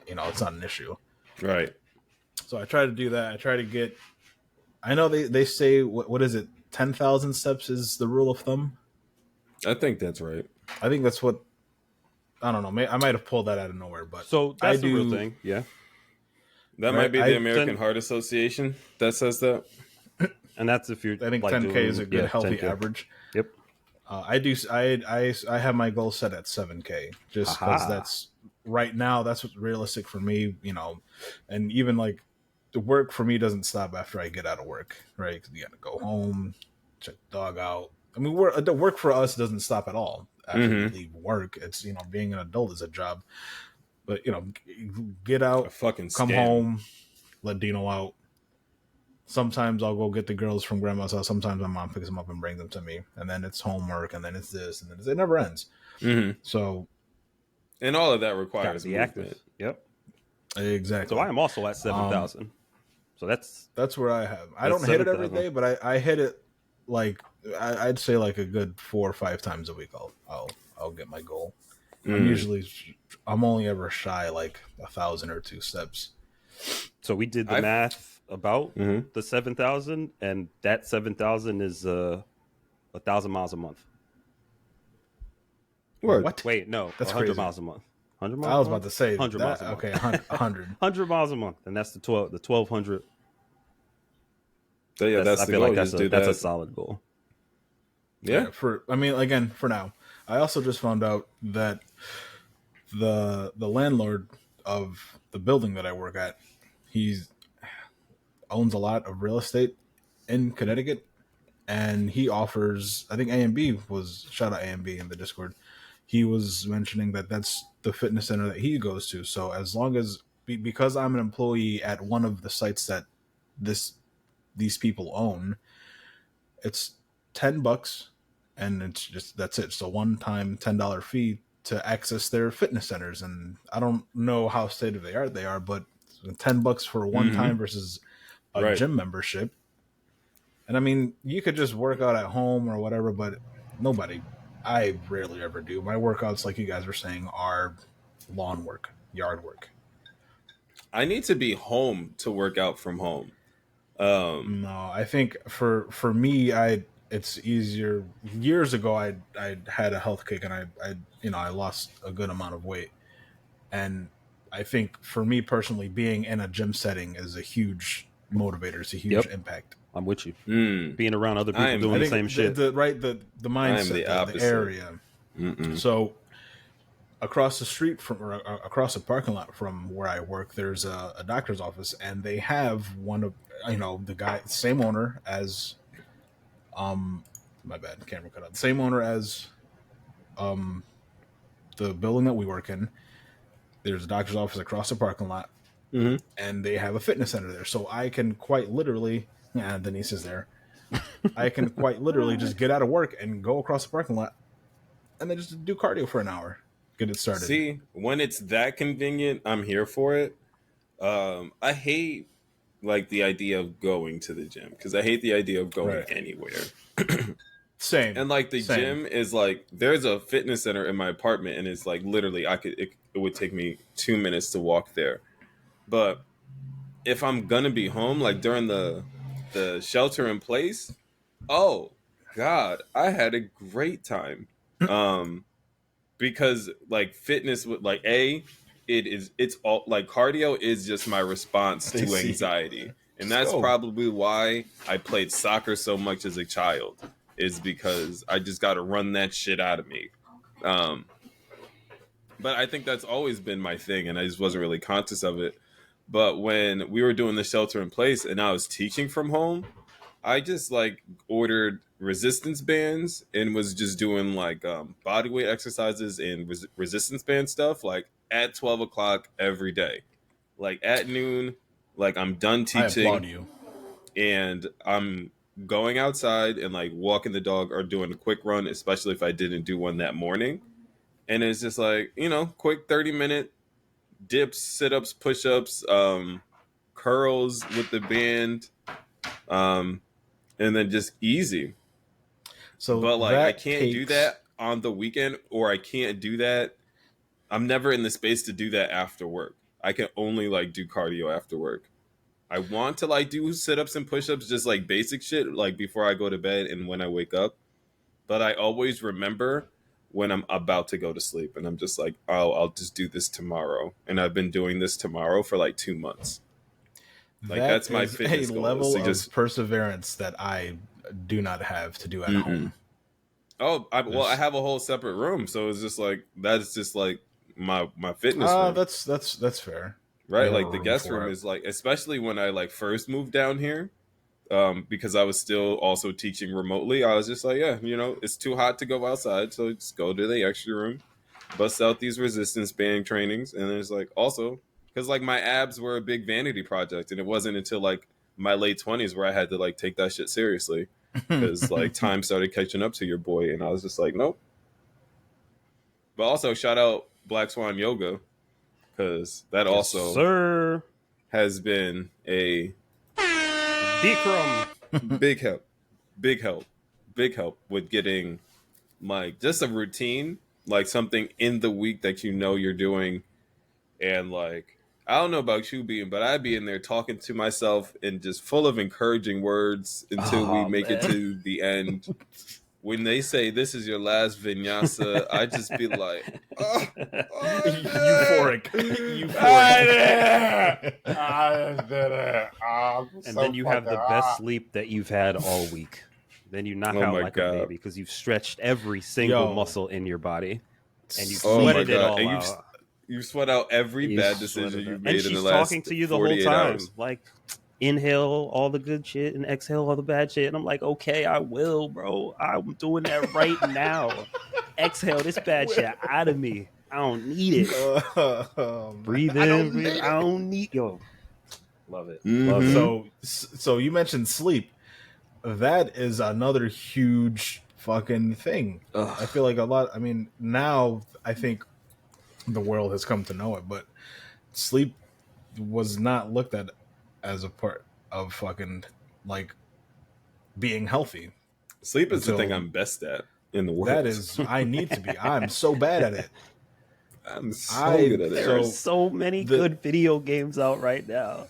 it's not an issue. Right. So I try to do that. I try to get, I know they say, what is it? 10,000 steps is the rule of thumb. I think that's right. I think that's what, I don't know. I might have pulled that out of nowhere, but so that's the real thing. Yeah. That might be the American Heart Association that says that. And that's if you're, I think 10K is a good healthy 10K. Average. Yep. I have my goal set at 7K just because that's right now. That's what's realistic for me, and even the work for me doesn't stop after I get out of work, right? Because you got to go home, check the dog out. I mean, the work for us doesn't stop at all after we leave work. It's, being an adult is a job, but get out, come home, let Dino out. Sometimes I'll go get the girls from grandma's house. Sometimes my mom picks them up and brings them to me. And then it's homework, and then it's this, and then it never ends. Mm-hmm. So, and all of that requires the active. Yep. Exactly. So I am also at 7,000. So that's where I have. I don't hit it every day, but I hit it like I'd say like a good 4 or 5 times a week I'll get my goal. I'm only ever shy like 1,000 or 2 steps. So we did the math about the 7,000, and that 7,000 is 1,000 miles a month. What? Wait, no, that's 100 crazy. miles a month. 100 miles. I was about to say 100 miles a month. Okay, 100. 100 miles a month, and that's the 1,200. So yeah, that's I the feel goal. like that's a solid goal. Yeah. For now, I also just found out that the landlord of the building that I work at, he owns a lot of real estate in Connecticut, and he offers. I think shout out AMB in the Discord. He was mentioning that that's the fitness center that he goes to. So as long as because I'm an employee at one of the sites that these people own, it's $10, and that's it. It's a one-time $10 fee to access their fitness centers, and I don't know how state of the art they are, but $10 for one time versus a gym membership. And I mean, you could just work out at home or whatever, but I rarely ever do. My workouts, like you guys were saying, are lawn work, yard work. I need to be home to work out from home. No, I think for me, it's easier. Years ago, I had a health kick, and I lost a good amount of weight, and I think for me personally, being in a gym setting is a huge motivator. It's a huge impact. I'm with you. Being around other people doing the same shit. The mindset, the area. So across the street across the parking lot from where I work, there's a doctor's office, and they have one of the guy, same owner as my bad, camera cut out. Same owner as the building that we work in. There's a doctor's office across the parking lot, and they have a fitness center there. So I can quite literally, Denise is there. I can quite literally just get out of work and go across the parking lot, and then just do cardio for an hour, get it started. See, when it's that convenient, I'm here for it. I hate like the idea of going to the gym because I hate the idea of going anywhere. Same. And like the gym is like there's a fitness center in my apartment, and it's like literally it would take me 2 minutes to walk there. But if I'm gonna be home, like during the shelter in place, oh God, I had a great time. Because like fitness with like it's all like cardio is just my response to anxiety. And that's probably why I played soccer so much as a child, is because I just got to run that shit out of me. But I think that's always been my thing, and I just wasn't really conscious of it. But when we were doing the shelter in place and I was teaching from home, I just like ordered resistance bands and was just doing like body weight exercises and resistance band stuff like at 12 o'clock every day. Like at noon, like I'm done teaching. I applaud you. And I'm going outside and like walking the dog or doing a quick run, especially if I didn't do one that morning. And it's just like, quick 30-minute dips, sit-ups, push-ups, curls with the band, and then just easy. But like I can't do that on the weekend, or I can't do that. I'm never in the space to do that after work. I can only like do cardio after work. I want to like do sit-ups and push-ups, just like basic shit, like before I go to bed and when I wake up. But I always remember when I'm about to go to sleep, and I'm just like, oh, I'll just do this tomorrow. And I've been doing this tomorrow for like 2 months. Like that's my fitness goal. Level of perseverance that I do not have to do at home. Oh, I have a whole separate room, so it's just like that's just like my fitness room. That's fair. Right, like the guest room is like, especially when I like first moved down here, because I was still also teaching remotely. I was just like, yeah, it's too hot to go outside, so just go to the extra room, bust out these resistance band trainings, and then it's like also because like my abs were a big vanity project, and it wasn't until like my late 20s where I had to like take that shit seriously because like time started catching up to your boy, and I was just like, nope. But also shout out Black Swan Yoga, because that also has been a Bikram. big help. big help with getting like just a routine, like something in the week that you know you're doing. And like, I don't know about you being, but I'd be in there talking to myself and just full of encouraging words until we make it to the end. When they say this is your last vinyasa, I just be like, euphoric. I did it. And then you have the best sleep that you've had all week. Then you knock out like a baby because you've stretched every single muscle in your body, and you've sweated it all out. You sweat out every bad decision you made in the last 48 hours. And she's talking to you the whole time, like, inhale all the good shit and exhale all the bad shit. And I'm like, okay, I will, bro. I'm doing that right now. Exhale this bad shit out of me. I don't need it. Breathe in, breathe. I don't need Love it. Mm-hmm. Love it. So you mentioned sleep. That is another huge fucking thing. Ugh. I feel like now I think the world has come to know it, but sleep was not looked at as a part of fucking like being healthy. Sleep is the thing I'm best at in the world. That is, I need to be. I'm so bad at it. I'm so good at it. There are so many good video games out right now.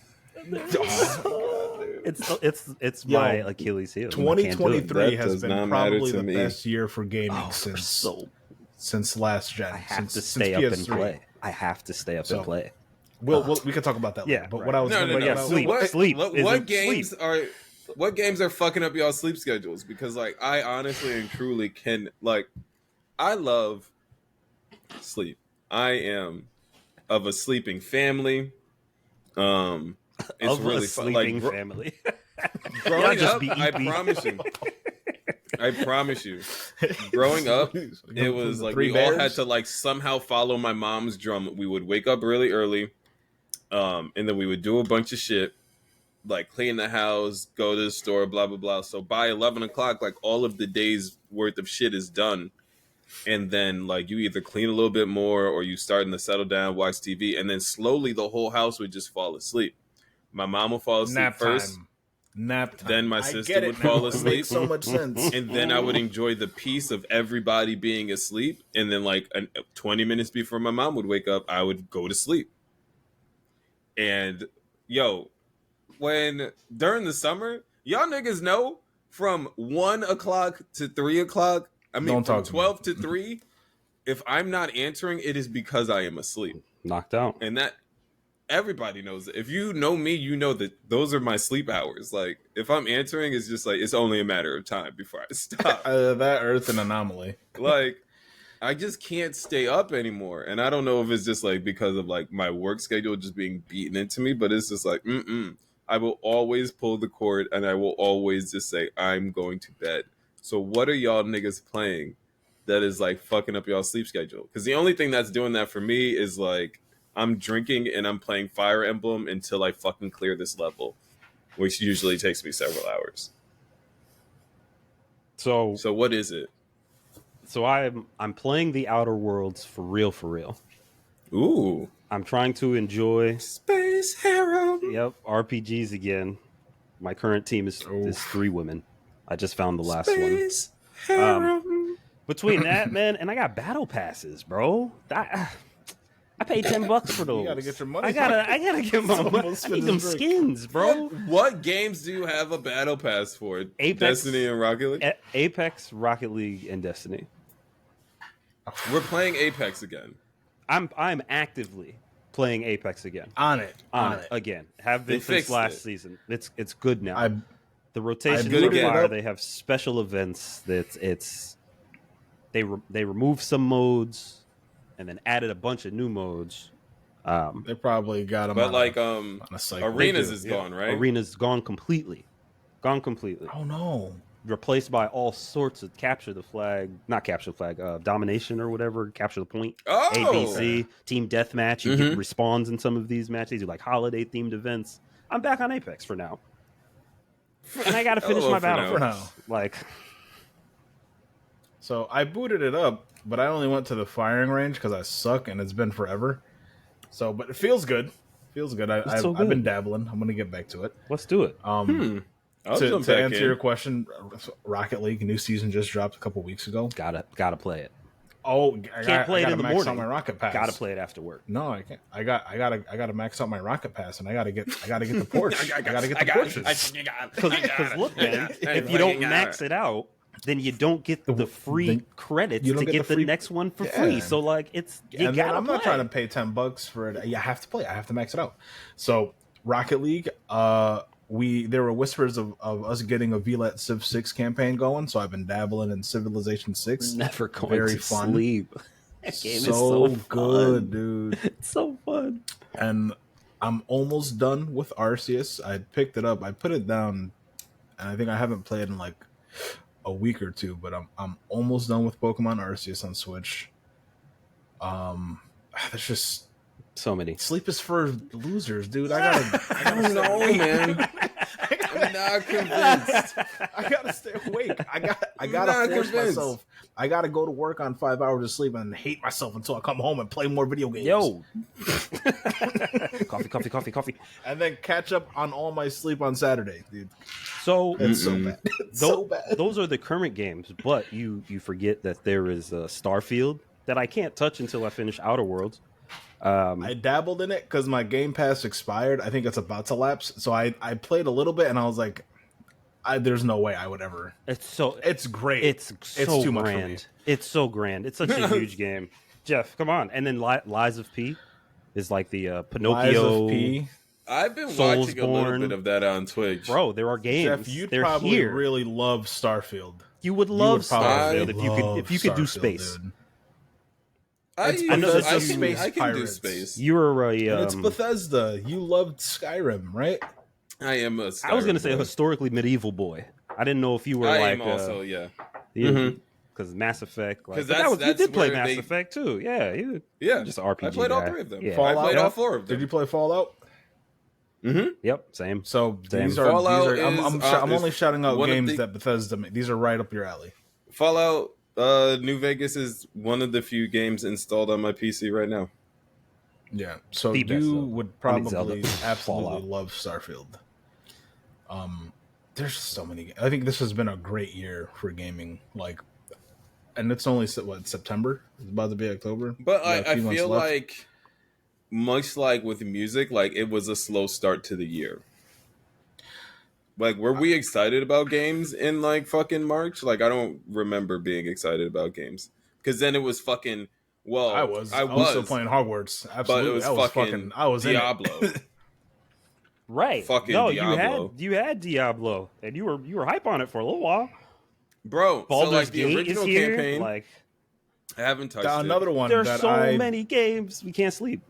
It's my Achilles heel. 2023 has been probably the best year for gaming since last gen. I have to stay up and play. I have to stay up and play. We can talk about that later. But what I was sleep. What games are fucking up y'all's sleep schedules? Because like I honestly and truly can like I love sleep. I am of a sleeping family. It's of really a sleeping family. Growing up, I promise you. Growing up, it was like we all had to like somehow follow my mom's drum. We would wake up really early, and then we would do a bunch of shit, like clean the house, go to the store, blah blah blah. So by 11 o'clock, like all of the day's worth of shit is done, and then like you either clean a little bit more or you starting to settle down, watch TV, and then slowly the whole house would just fall asleep. My mom would fall asleep first. Nap time. Then my sister would fall asleep. Makes so much sense. And then I would enjoy the peace of everybody being asleep. And then like 20 minutes before my mom would wake up, I would go to sleep. And when during the summer, y'all niggas know from 1 o'clock to 3 o'clock, from 12 to 3, if I'm not answering, it is because I am asleep. Knocked out. And that everybody knows it. If you know me, you know that those are my sleep hours. Like if I'm answering, it's just like it's only a matter of time before I stop. That Earth's an anomaly. Like I just can't stay up anymore, and I don't know if it's just like because of like my work schedule just being beaten into me, but it's just like I will always pull the cord, and I will always just say I'm going to bed. So what are y'all niggas playing that is like fucking up y'all's sleep schedule? Because the only thing that's doing that for me is like I'm drinking and I'm playing Fire Emblem until I fucking clear this level, which usually takes me several hours. So what is it? So I'm playing the Outer Worlds for real. Ooh. I'm trying to enjoy Space Harem. Yep, RPGs again. My current team is 3 women. I just found the last Space Harem. Between that, man, and I got battle passes, bro. I paid $10 for those. You gotta get your money. I gotta get my money. I need them skins, bro. What games do you have a battle pass for? Apex, Destiny and Rocket League? Apex, Rocket League, and Destiny. We're playing Apex again. I'm actively playing Apex again. On it again. Have been since last season. It's good now. The rotations are fire. They have special events. They removed some modes and then added a bunch of new modes. They probably got them. But Arenas is gone, right? Arenas gone completely. Oh no. Replaced by all sorts of domination or whatever, capture the point. Oh! ABC, team deathmatch. You get respawns in some of these matches. You like holiday themed events. I'm back on Apex for now. And I got to finish my battle for now. So I booted it up, but I only went to the firing range because I suck and it's been forever. But it feels good. I've been dabbling. I'm gonna get back to it. Let's do it. To answer your question, Rocket League new season just dropped a couple weeks ago. Gotta play it. Oh, Can't play it in the morning. Out my Rocket Pass. Gotta play it after work. No, I can't. I gotta max out my Rocket Pass, and I gotta get the Porsche. I gotta get the Porsches. Because look, man, if you don't max it out, then you don't get the free credits to get the next one for free. So like, I'm not trying to pay $10 for it. I have to play. I have to max it out. So Rocket League, there were whispers of us getting a VLET Civ 6 campaign going, so I've been dabbling in Civilization 6. Never going to sleep. That game is so good, fun. dude. It's so fun. And I'm almost done with Arceus. I picked it up. I put it down, and I think I haven't played in like a week or two, but I'm almost done with Pokemon Arceus on Switch. There's just so many. Sleep is for losers, dude. I don't know, man. I'm not convinced. I gotta stay awake. I gotta force myself. I gotta go to work on 5 hours of sleep and hate myself until I come home and play more video games. Yo, coffee, and then catch up on all my sleep on Saturday, dude. So it's so bad. It's so bad. Those are the current games, but you forget that there is Starfield that I can't touch until I finish Outer Worlds. I dabbled in it because my Game Pass expired. I think it's about to lapse. So I played a little bit and I was like, there's no way I would ever. It's great. It's too much for me. It's so grand. It's such a huge game. Jeff, come on. And then Lies of P is like the Pinocchio. Lies of P. I've been watching a little bit of that on Twitch. Bro, there are games. Jeff, you'd probably really love Starfield. You would love Starfield if you could do space. Dude. I can do space. You're it's Bethesda. You loved Skyrim, right? I am a Skyrim I was going to say a historically medieval boy. I didn't know if you were I am also, yeah. Because Mass Effect. Because you did play Mass Effect too. Yeah. Just an RPG. I played all three of them. Yeah. Fallout, I played all four of them. Did you play Fallout? Yep, same. So these are Fallout. I'm only shouting out games that Bethesda made. These are right up your alley. Fallout New Vegas is one of the few games installed on my PC right now. Yeah, so you would probably absolutely love Starfield. There's so many. I think this has been a great year for gaming. Like, and it's only September. It's about to be October. But I feel like, much like with music, like it was a slow start to the year. Like, were we excited about games in like fucking March? Like, I don't remember being excited about games because then it was fucking. Well, I was still playing Hogwarts. Absolutely, but it was fucking. I was Diablo. Right. Fucking Diablo. You had Diablo, and you were hype on it for a little while, bro. Baldur's the Gate original is here. campaign, Like, I haven't touched another one. There's so many games we can't sleep.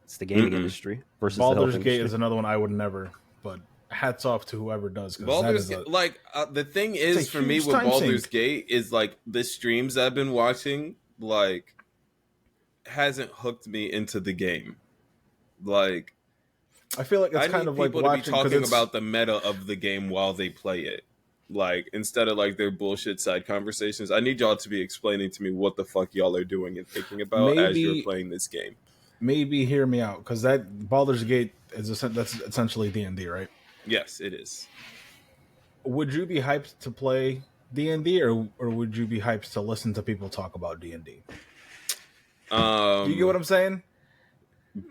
It's the gaming industry versus Baldur's the Gate industry. is another one I would never. But hats off to whoever does. Baldur's Gate, the thing is for me with Baldur's Gate is like the streams I've been watching like hasn't hooked me into the game. Like, I feel like it's kind of like watching to be talking about the meta of the game while they play it. Like, instead of like their bullshit side conversations, I need y'all to be explaining to me what the fuck y'all are doing and thinking about as you're playing this game. Maybe hear me out, because that Baldur's Gate that's essentially D&D, right? Yes, it is. Would you be hyped to play D&D, or would you be hyped to listen to people talk about D&D? Do you get what I'm saying?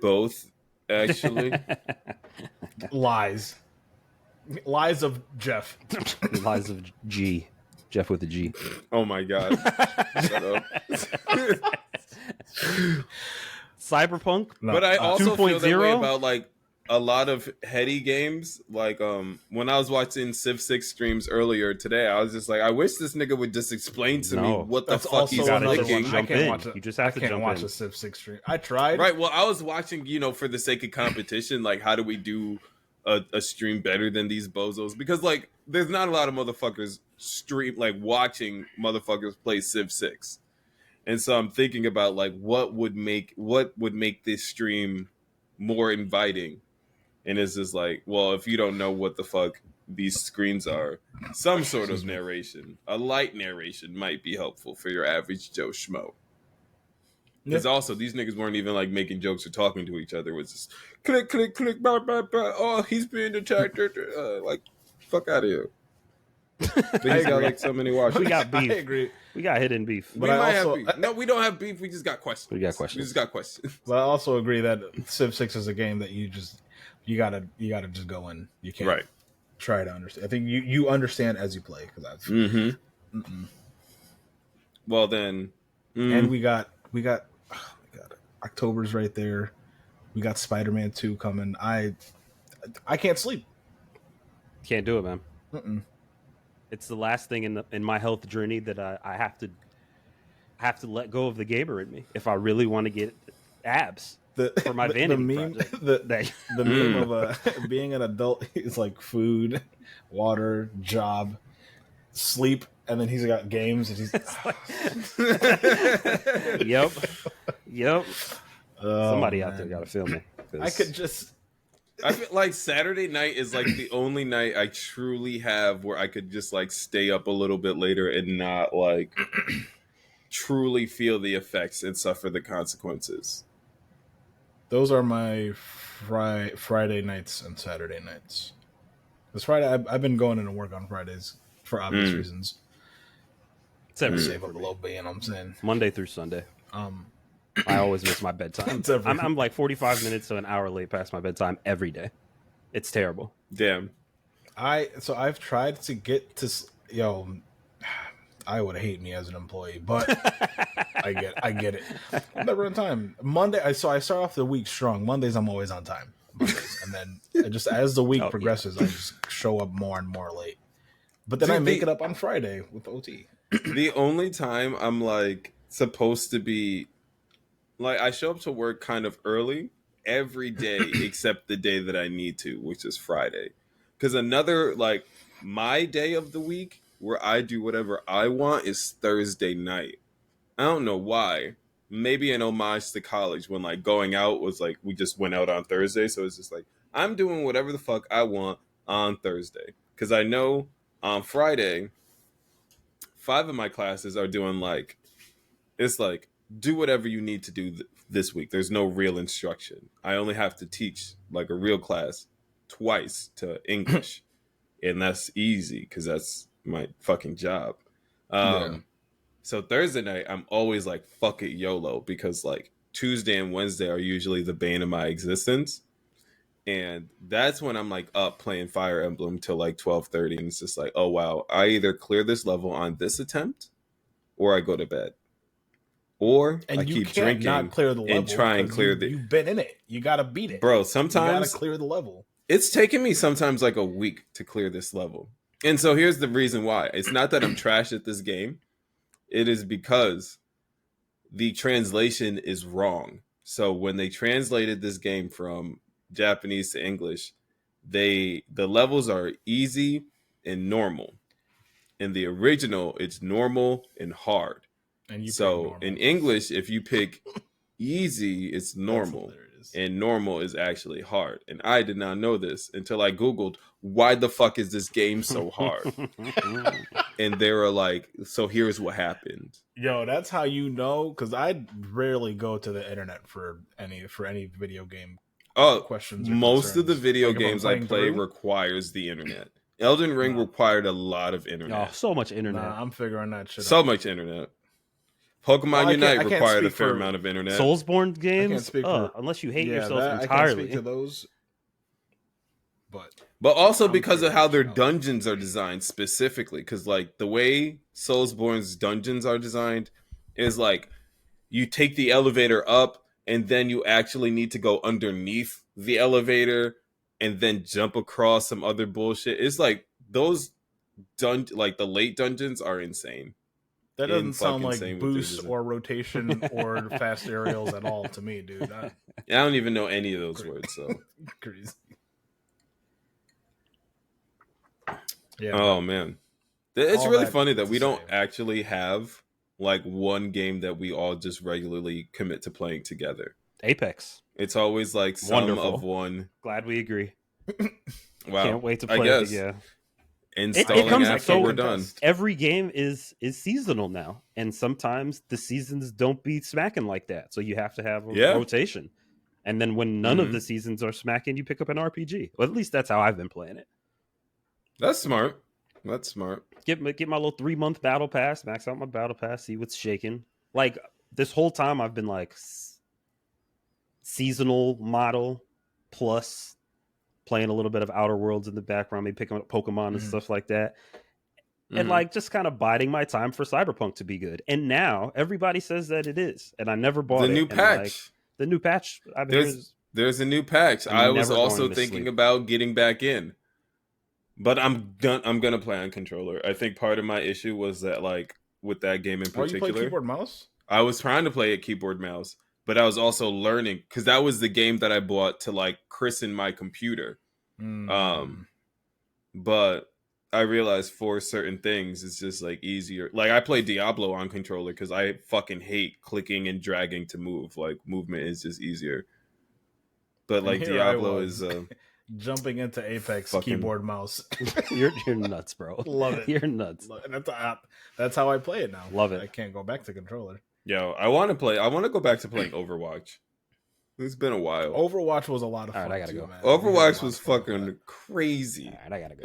Both, actually. Lies of Jeff. Lies of G. Jeff with a G. Oh my god. Shut up. Cyberpunk, but I also 2.0? feel that way about like a lot of heady games. Like when I was watching Civ 6 streams earlier today, I was just like, I wish this nigga would just explain to me what the fuck he's thinking. You just have to jump in. Watch a Civ 6 stream. I tried. Right. Well, I was watching, for the sake of competition, like how do we do a stream better than these bozos? Because like there's not a lot of motherfuckers watching motherfuckers play Civ 6. And so I'm thinking about like what would make this stream more inviting. And it's just like, well, if you don't know what the fuck these screens are, some sort of narration, a light narration might be helpful for your average Joe Schmo. Because also these niggas weren't even like making jokes or talking to each other. It was just click, click, click, bah, bah, bah. Oh, he's being attacked. Like, Fuck out of here. But he's got like so many watches. We got beef. I agree. We got hidden beef. We might have beef. No, we don't have beef. We just got questions. We got questions. We just got questions. But I also agree that Civ 6 is a game that you gotta just go in. You can't try to understand. I think you understand as you play because I've. Well then, and we got October's right there. We got Spider-Man 2 coming. I can't sleep. Can't do it, man. It's the last thing in my health journey that I have to let go of the gamer in me if I really want to get abs for my vanity meme, project. The meme of being an adult is like food, water, job, sleep, and then he's got games and he's Yep. Somebody out there got to film me. I feel like Saturday night is like the only night I truly have where I could just like stay up a little bit later and not like truly feel the effects and suffer the consequences. Those are my Friday nights and Saturday nights. This Friday, I've been going into work on Fridays for obvious reasons. Save up a little bit, you know what I'm saying? Monday through Sunday. I always miss my bedtime. I'm like 45 minutes to an hour late past my bedtime every day. It's terrible. Damn. I've tried to get to I would hate me as an employee, but I get it. I'm never on time. Monday, I start off the week strong. Mondays, I'm always on time. And then just as the week progresses, I just show up more and more late. But then I make it up on Friday with OT. The only time I'm like supposed to be like, I show up to work kind of early every day except the day that I need to, which is Friday. Because another, like, my day of the week where I do whatever I want is Thursday night. I don't know why. Maybe an homage to college when, like, going out was like, we just went out on Thursday. So it's just like, I'm doing whatever the fuck I want on Thursday. Because I know on Friday, 5 of my classes are doing, like, it's like, do whatever you need to do this week. There's no real instruction. I only have to teach like a real class twice to English. And that's easy because that's my fucking job. So Thursday night, I'm always like, fuck it, YOLO. Because like Tuesday and Wednesday are usually the bane of my existence. And that's when I'm like up playing Fire Emblem till like 12:30. And it's just like, oh, wow. I either clear this level on this attempt or I go to bed. Or I keep drinking not clear the level and try and clear You've been in it. You got to beat it. Bro, sometimes you got to clear the level. It's taken me sometimes like a week to clear this level. And so here's the reason why. It's not that I'm trash at this game. It is because the translation is wrong. So when they translated this game from Japanese to English, the levels are easy and normal. In the original, it's normal and hard. And so in English, if you pick easy, it's normal. And normal is actually hard. And I did not know this until I Googled, why the fuck is this game so hard? And they were like, so here's what happened. Yo, that's how you know, because I rarely go to the internet for any video game questions. Most of the video games I play requires the internet. Elden Ring required a lot of internet. Oh, so much internet. I'm figuring that shit out. So much internet. Pokemon Unite required a fair amount of internet. Soulsborne games, unless you hate yourself entirely. I can't speak to those. But also because of how their dungeons are designed specifically. Because like the way Soulsborne's dungeons are designed is like you take the elevator up and then you actually need to go underneath the elevator and then jump across some other bullshit. It's like those like the late dungeons are insane. That doesn't sound like boost or rotation or fast aerials at all to me, dude. I don't even know any of those words, so crazy. Yeah. Oh man, it's really funny that we don't actually have like one game that we all just regularly commit to playing together. Apex. It's always like some of one. Glad we agree. Wow. Can't wait to play it again. Installing comes after we're done. Every game is seasonal now, and sometimes the seasons don't be smacking like that, so you have to have a rotation. And then when none of the seasons are smacking, you pick up an RPG. Well, at least that's how I've been playing it. That's smart. That's smart. Get my little 3-month battle pass, max out my battle pass, see what's shaking. Like this whole time, I've been like seasonal model plus playing a little bit of Outer Worlds in the background, maybe picking up Pokemon and stuff like that. And like just kind of biding my time for Cyberpunk to be good. And now everybody says that it is, and I never bought the new patch. Like, the new patch. There's a new patch. I was also thinking about getting back in, but I'm gonna play on controller. I think part of my issue was that like with that game in particular, you play keyboard mouse? I was trying to play it keyboard mouse, but I was also learning because that was the game that I bought to like christen my computer. But I realized for certain things it's just like easier. Like I play Diablo on controller because I fucking hate clicking and dragging to move. Like movement is just easier. But like Diablo is jumping into Apex keyboard mouse. You're nuts, bro. Love it. You're nuts. That's how I play it now. Love it. I can't go back to controller. Yo, I want to go back to playing Overwatch. It's been a while. Overwatch was a lot of fun. All right, I gotta go. Man. Overwatch was fucking crazy. All right, I gotta go.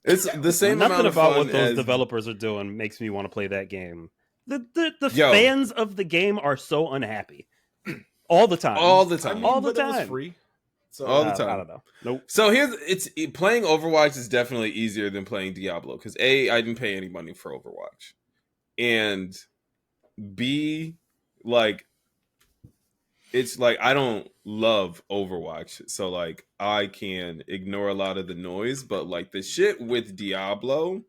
It's the same amount of about fun what those as developers are doing makes me want to play that game. The fans of the game are so unhappy all the time. All the time. I mean, all the but time. It was free. So, all the time. I don't know. Nope. So playing Overwatch is definitely easier than playing Diablo because A, I didn't pay any money for Overwatch, and B, like it's like I don't love Overwatch, so like I can ignore a lot of the noise, but like the shit with Diablo,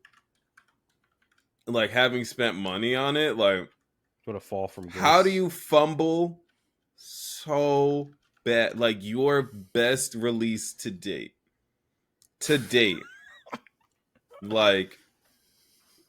like having spent money on it, like what a fall from grace. How do you fumble so bad? Like your best release to date. Like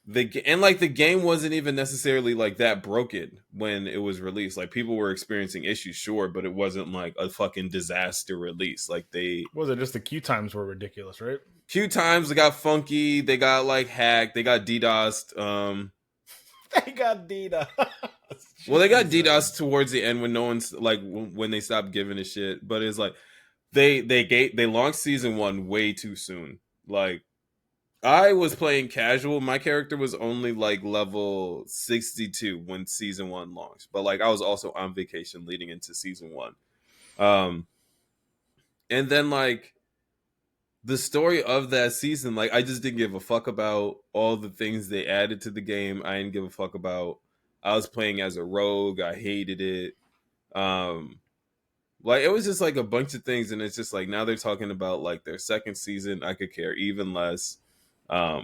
the game wasn't even necessarily like that broken when it was released. Like people were experiencing issues, sure, but it wasn't like a fucking disaster release. Like was it just the queue times were ridiculous, right? Queue times, they got funky, they got like hacked, they got DDoSed. They got DDoS. Well, they got DDoS towards the end when no one's like when they stopped giving a shit. But it's like they launched season 1 way too soon. Like I was playing casual. My character was only like level 62 when season 1 launched. But like I was also on vacation leading into season 1. And then like the story of that season, like I just didn't give a fuck about all the things they added to the game. I didn't give a fuck about. I was playing as a rogue. I hated it. Like it was just like a bunch of things, and it's just like now they're talking about like their second season. I could care even less. Like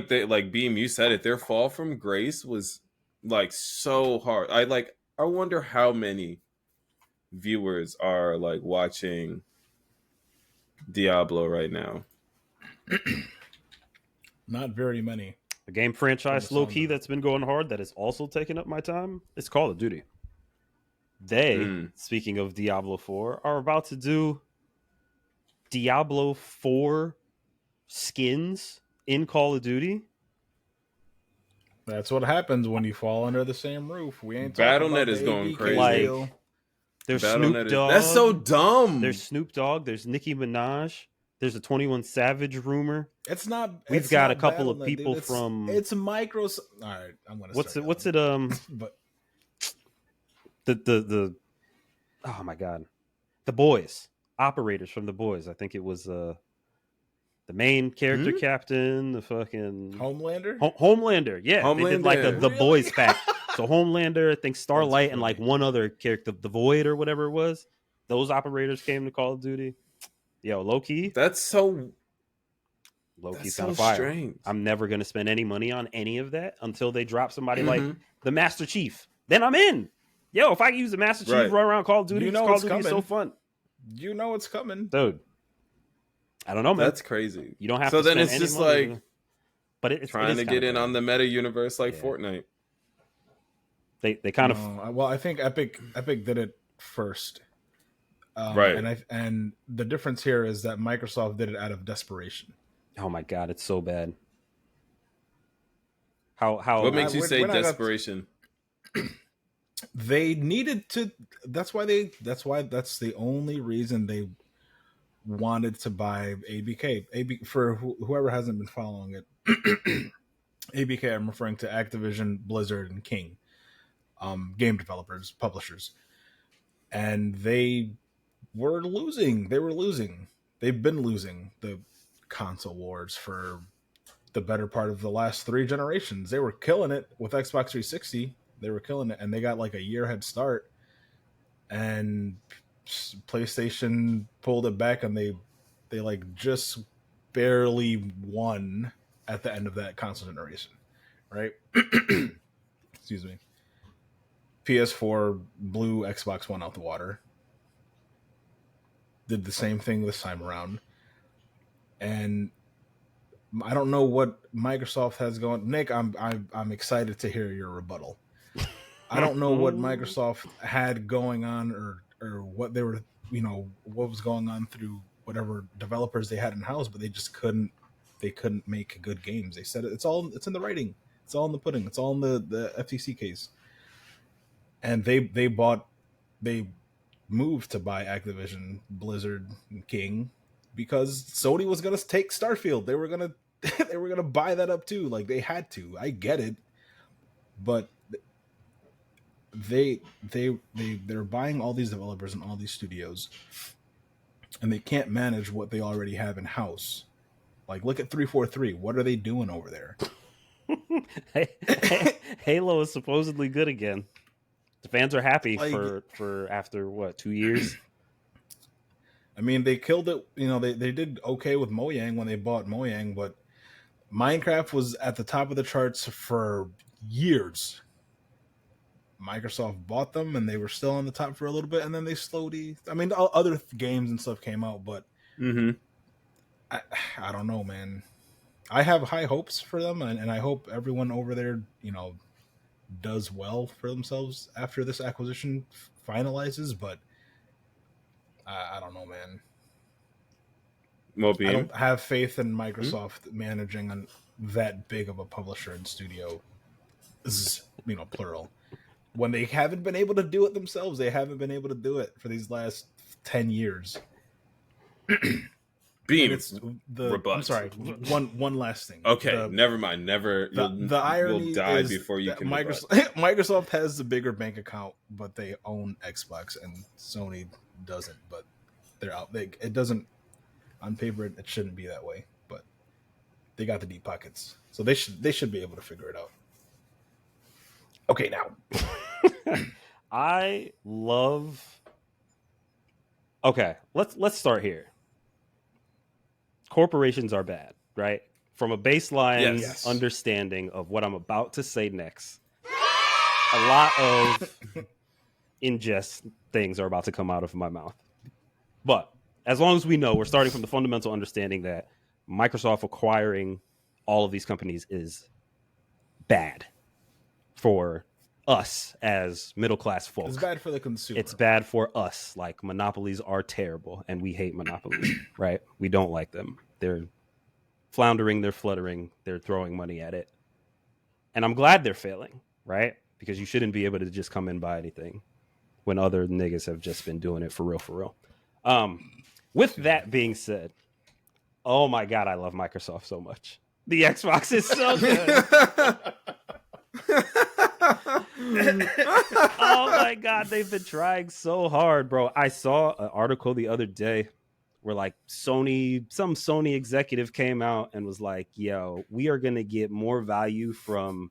Beam, you said it. Their fall from grace was like so hard. I wonder how many viewers are like watching Diablo right now. Not very many. A game franchise low key that's been going hard that is also taking up my time. It's Call of Duty. They, speaking of Diablo 4, are about to do Diablo 4 skins in Call of Duty. That's what happens when you fall under the same roof. We ain't Battle.net is going crazy. Like, there's Snoop Dogg. That's so dumb. There's Snoop Dogg. There's Nicki Minaj. There's a 21 Savage rumor. It's not. We've got a couple of people from. It's Microsoft. All right, I'm gonna. What's it? But the. Oh my god, the boys, operators from the boys. I think it was the main character captain, the fucking Homelander. Homelander, yeah. Homelander. They did like the boys pack. So Homelander, I think Starlight, and like one other character, the Void or whatever it was. Those operators came to Call of Duty. Yo, low key. That's so low key so kind of fire. Strange. I'm never gonna spend any money on any of that until they drop somebody like the Master Chief. Then I'm in. Yo, if I can use the Master Chief, run around Call of Duty, Call of Duty is so fun. You know it's coming, dude. I don't know, man. That's crazy. You don't have so to. Then spend it's any just money, like, but it's trying to get in crazy. on the meta universe like Fortnite. They kind of. Well, I think Epic did it first. Right. And the difference here is that Microsoft did it out of desperation. Oh my god, it's so bad. How? What makes you say desperation? They needed to. That's the only reason they wanted to buy ABK. For whoever hasn't been following it, ABK, I'm referring to Activision, Blizzard, and King, game developers, publishers. And they were losing. They've been losing the console wars for the better part of the last 3 generations. They were killing it with Xbox 360. They were killing it, and they got like a year head start. And PlayStation pulled it back, and they like just barely won at the end of that console generation, right? Excuse me. PS4 blew Xbox One out the water. Did the same thing this time around. And I don't know what Microsoft has going. Nick, I'm excited to hear your rebuttal. I don't know what Microsoft had going on or what they were, what was going on through whatever developers they had in house, but they just couldn't make good games. They said it's in the writing. It's all in the pudding. It's all in the FTC case. And they moved to buy Activision, Blizzard, and King because Sony was going to take Starfield. They were going to buy that up too. Like, they had to. I get it. But they're buying all these developers and all these studios, and they can't manage what they already have in house. Like, look at 343. What are they doing over there? Halo is supposedly good again. The fans are happy for after what, 2 years? I mean, they killed it. They did okay with Mojang when they bought Mojang, but Minecraft was at the top of the charts for years. Microsoft bought them, and they were still on the top for a little bit, and then they slowly. I mean, other games and stuff came out, but I don't know, man. I have high hopes for them, and I hope everyone over there, does well for themselves after this acquisition finalizes. But I don't know, man. I don't have faith in Microsoft managing that big of a publisher and studio. Plural. When they haven't been able to do it themselves, they haven't been able to do it for these last 10 years. Beam. I'm sorry. One last thing. Okay, never mind. Never. The irony will die is before you can. Microsoft has the bigger bank account, but they own Xbox, and Sony doesn't. But they're out. It doesn't. On paper, it shouldn't be that way, but they got the deep pockets, so they should be able to figure it out. Okay, now. I love. Okay, let's start here. Corporations are bad, right? From a baseline understanding of what I'm about to say next, a lot of ingest things are about to come out of my mouth. But as long as we know, we're starting from the fundamental understanding that Microsoft acquiring all of these companies is bad for us as middle-class folk. It's bad for the consumer. It's bad for us. Like, monopolies are terrible, and we hate monopolies, right? We don't like them. They're floundering, they're fluttering, they're throwing money at it. And I'm glad they're failing, right? Because you shouldn't be able to just come and buy anything when other niggas have just been doing it for real. With that being said, oh my God, I love Microsoft so much. The Xbox is so good. Oh my God, they've been trying so hard, bro. I saw an article the other day where like some Sony executive came out and was like, yo, we are going to get more value from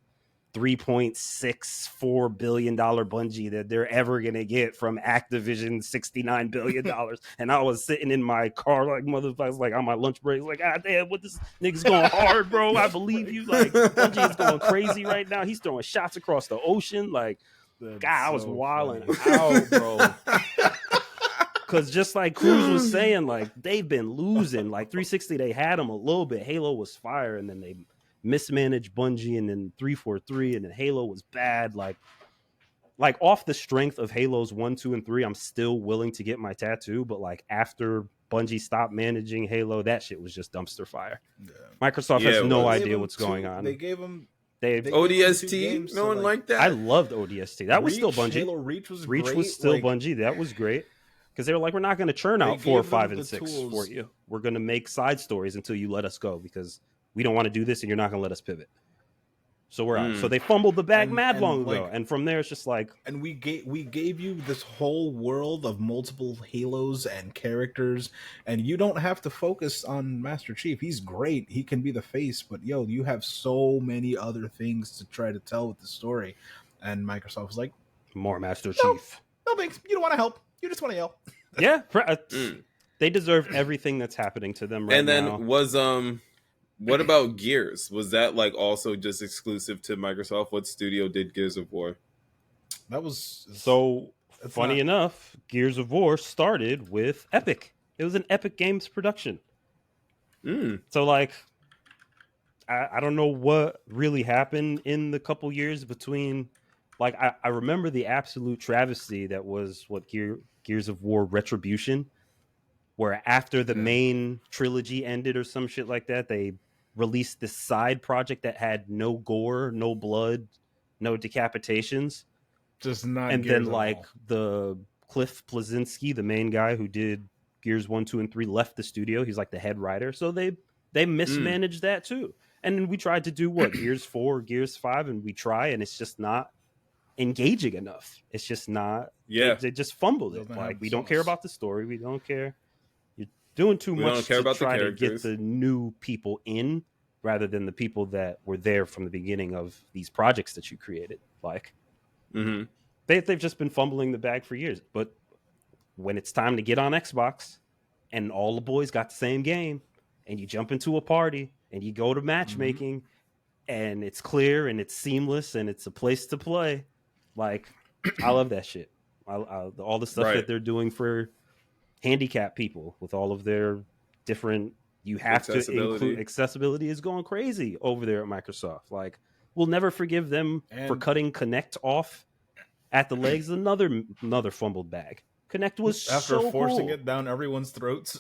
$3.64 billion Bungie that they're ever going to get from Activision $69 billion. And I was sitting in my car like motherfuckers, like on my lunch break, like, God damn, what this nigga's going hard, bro. I believe you. Like, Bungie is going crazy right now. He's throwing shots across the ocean. Like, God, I was wilding out, bro. Because just like Cruz was saying, like, they've been losing. Like, 360, they had them a little bit. Halo was fire, and then they mismanaged Bungie, and then 343, and then Halo was bad. Like off the strength of Halos 1, 2, and 3, I'm still willing to get my tattoo. But like after Bungie stopped managing Halo, that shit was just dumpster fire. Yeah. Microsoft has no idea what's going on. They gave them ODST. No one liked that. I loved ODST. That was still Bungie. Halo Reach was still Bungie. That was great. Because they were like, we're not going to churn out 4, 5, and 6 tools for you. We're going to make side stories until you let us go because we don't want to do this and you're not going to let us pivot. So we're out. So they fumbled the bag mad long ago, and from there it's just like. And we gave you this whole world of multiple Halos and characters, and you don't have to focus on Master Chief. He's great. He can be the face, but you have so many other things to try to tell with the story. And Microsoft was like, more Master Chief. No thanks. You don't want to help. You just want to yell. Yeah, they deserve everything that's happening to them right now. And then what about Gears? Was that like also just exclusive to Microsoft? What studio did Gears of War? That was funny enough. Gears of War started with Epic. It was an Epic Games production. So like, I don't know what really happened in the couple years between. Like I remember the absolute travesty that was what Gears of War Retribution, where after the main trilogy ended or some shit like that, they released this side project that had no gore, no blood, no decapitations. Just not. And Gears then like the Cliff Blazinski, the main guy who did Gears 1, 2, and 3, left the studio. He's like the head writer. So they mismanaged that too. And then we tried to do what? Gears 4, Gears 5, and we try, and it's just not engaging enough. It's just not. They just fumbled it. Like we don't care about the story. We don't care. You're doing too much to try to get the new people in rather than the people that were there from the beginning of these projects that you created. Like they've just been fumbling the bag for years. But when it's time to get on Xbox and all the boys got the same game and you jump into a party and you go to matchmaking and it's clear and it's seamless and it's a place to play. Like, I love that shit. All the stuff that they're doing for handicapped people with all of their different, you have to include accessibility is going crazy over there at Microsoft. Like, we'll never forgive them for cutting Connect off at the legs. Another fumbled bag. Connect was after so forcing cool. it down everyone's throats.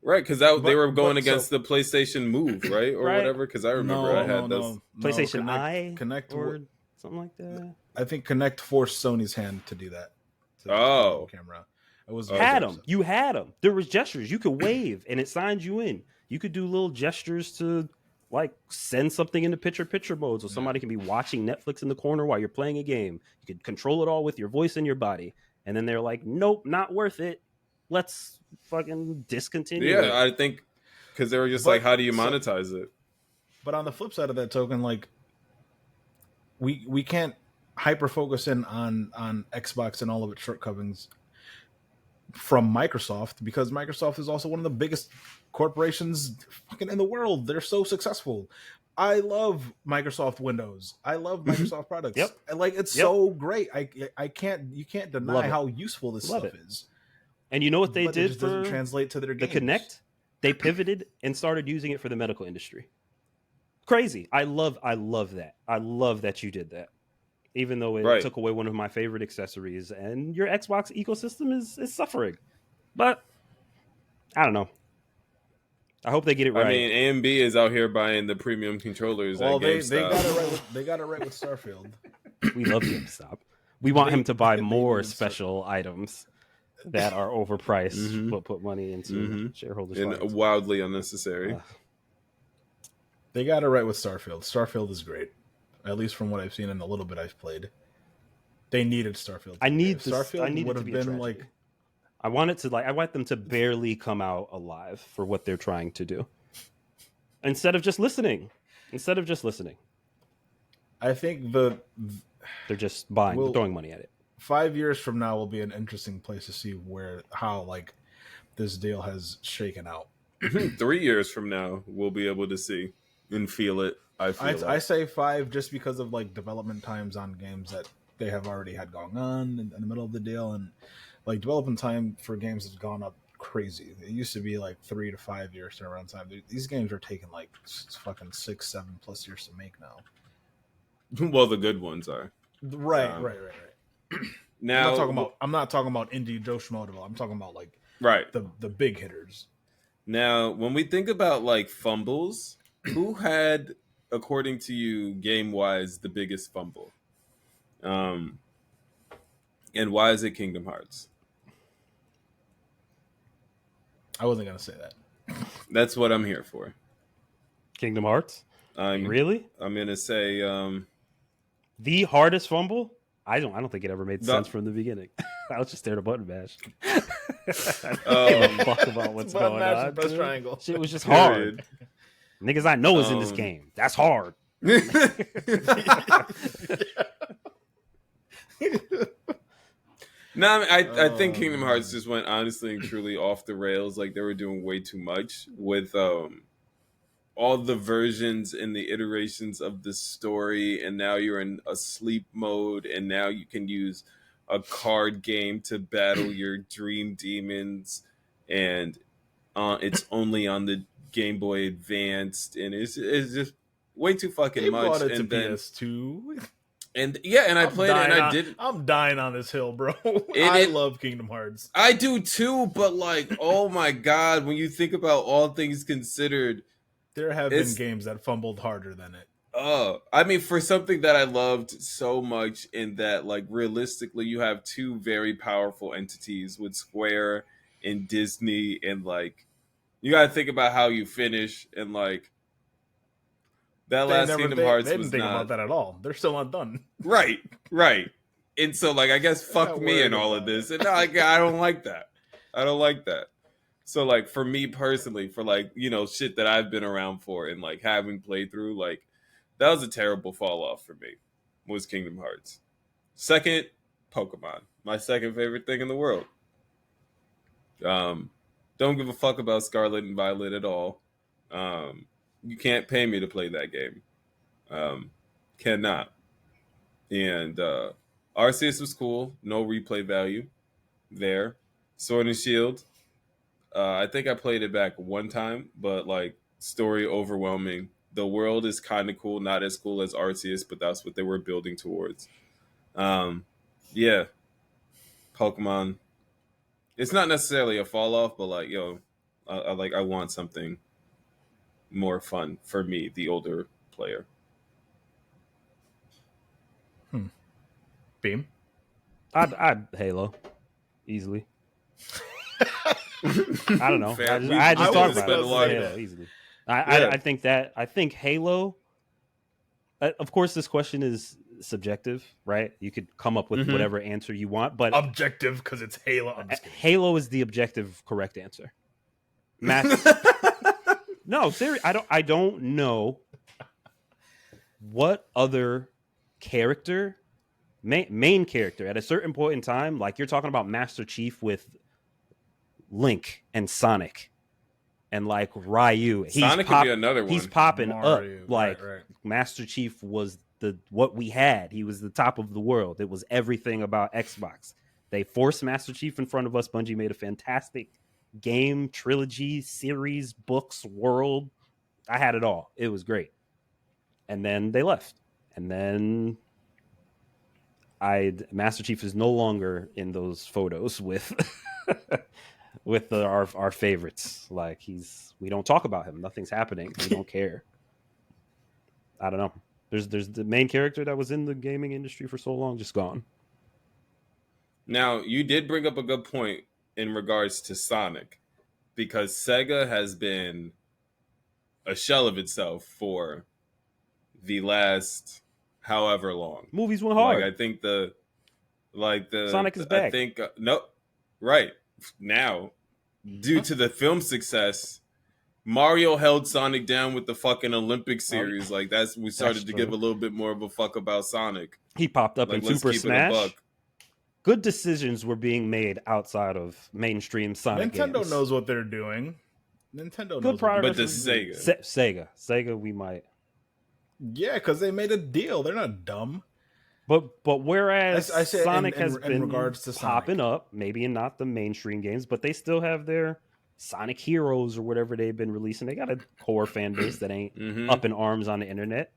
Right, because they were going against the PlayStation Move, right, or whatever. Because I remember I had those PlayStation Connect or something like that. I think Connect forced Sony's hand to do that. Camera. It was had them. You had them. There was gestures. You could wave, and it signed you in. You could do little gestures to like send something into picture mode, so somebody can be watching Netflix in the corner while you're playing a game. You could control it all with your voice and your body. And then they're like, "Nope, not worth it. Let's fucking discontinue." Yeah, I think because they were just like, "How do you monetize it?" But on the flip side of that token, like we can't hyper focus in on Xbox and all of its shortcomings from Microsoft, because Microsoft is also one of the biggest corporations fucking in the world. They're so successful. I love Microsoft Windows. I love Microsoft products. Yep. Like it's so great. You can't deny how useful this stuff is. And you know what they did it just doesn't translate to their games. The Connect? They pivoted and started using it for the medical industry. Crazy. I love that. I love that you did that. Even though it took away one of my favorite accessories, and your Xbox ecosystem is suffering. But I don't know. I hope they get it right. I mean, AMB is out here buying the premium controllers. Well, they got it right. They got it right with Starfield. We love GameStop. We want him to buy more special items that are overpriced, but put money into shareholders' and funds. Wildly unnecessary. They got it right with Starfield. Starfield is great, at least from what I've seen and the little bit I've played. They needed Starfield. Starfield would have been like. I want them to barely come out alive for what they're trying to do, instead of just listening. I think they're just throwing money at it. 5 years from now will be an interesting place to see how like this deal has shaken out. 3 years from now, we'll be able to see and feel it. I say 5 just because of like development times on games that they have already had going on in the middle of the deal, and like development time for games has gone up crazy. It used to be like 3 to 5 years turnaround time. These games are taking like fucking 6-7+ years to make now. Well, the good ones are. Right. Now I'm not talking about indie Joe Schmo development. I'm talking about like the big hitters. Now, when we think about like fumbles, who had, according to you, game wise, the biggest fumble? And why is it Kingdom Hearts? I wasn't gonna say that. That's what I'm here for. Kingdom Hearts. Really? I'm gonna say the hardest fumble. I don't think it ever made sense from the beginning. I was just there to button mash. I don't give a fuck about what's going on. Press triangle. Shit was just hard. Niggas I know is in this game. That's hard. No, I think Kingdom Hearts just went honestly and truly off the rails. Like they were doing way too much with all the versions and the iterations of the story, and now you're in a sleep mode, and now you can use a card game to battle your dream demons, and it's only on the Game Boy Advanced, and it's just way too fucking they much. Bought it and to then PS2. And yeah, and I played it, and I didn't. I'm dying on this hill, bro. I love Kingdom Hearts. I do too, but like, oh my god, when you think about all things considered, there have been games that fumbled harder than it. I mean, for something that I loved so much, in that, like, realistically, you have two very powerful entities with Square and Disney, and like, you got to think about how you finish, and like. That last Kingdom Hearts they didn't was think not about that at all. They're still not done. Right. And so, like, I guess fuck me and all of this. And I don't like that. I don't like that. So, like, for me personally, for like, you know, shit that I've been around for and like having played through, like, that was a terrible fall off for me. Was Kingdom Hearts. Second, Pokemon. My second favorite thing in the world. Don't give a fuck about Scarlet and Violet at all. You can't pay me to play that game. Cannot. And Arceus was cool. No replay value there. Sword and Shield. I think I played it back one time, but like story overwhelming. The world is kind of cool. Not as cool as Arceus, but that's what they were building towards. Yeah. Pokemon. It's not necessarily a fall off, but like, I want something more fun for me, the older player. Beam? I'd Halo. Easily. I don't know. I just talked about Halo easily. I think Halo, of course this question is subjective, right? You could come up with whatever answer you want, but objective because it's Halo. Halo is the objective correct answer. No, seriously, I don't know what other character, main character at a certain point in time, like you're talking about Master Chief with Link and Sonic and like Ryu. Sonic could be another one. He's popping Mario, up like right. Master Chief was what we had. He was the top of the world. It was everything about Xbox. They forced Master Chief in front of us. Bungie made a fantastic game, trilogy, series, books, world. I had it all. It was great. And then they left. And then Master Chief is no longer in those photos with our favorites. Like we don't talk about him. Nothing's happening. We don't care. I don't know. There's the main character that was in the gaming industry for so long, just gone. Now, you did bring up a good point in regards to Sonic, because Sega has been a shell of itself for the last however long. Movies went hard. Like, I think the Sonic is back. I think right now, due to the film success, Mario held Sonic down with the fucking Olympic series. Like we started to give a little bit more of a fuck about Sonic. He popped up in Super Smash. Good decisions were being made outside of mainstream Sonic Nintendo games. knows what they're doing. Nintendo Good knows product, but the Sega, we might. Yeah, because they made a deal. They're not dumb. But whereas I say Sonic in has been regards to popping Sonic. up, maybe in not the mainstream games, but they still have their Sonic Heroes or whatever they've been releasing. They got a core fan base that ain't up in arms on the internet.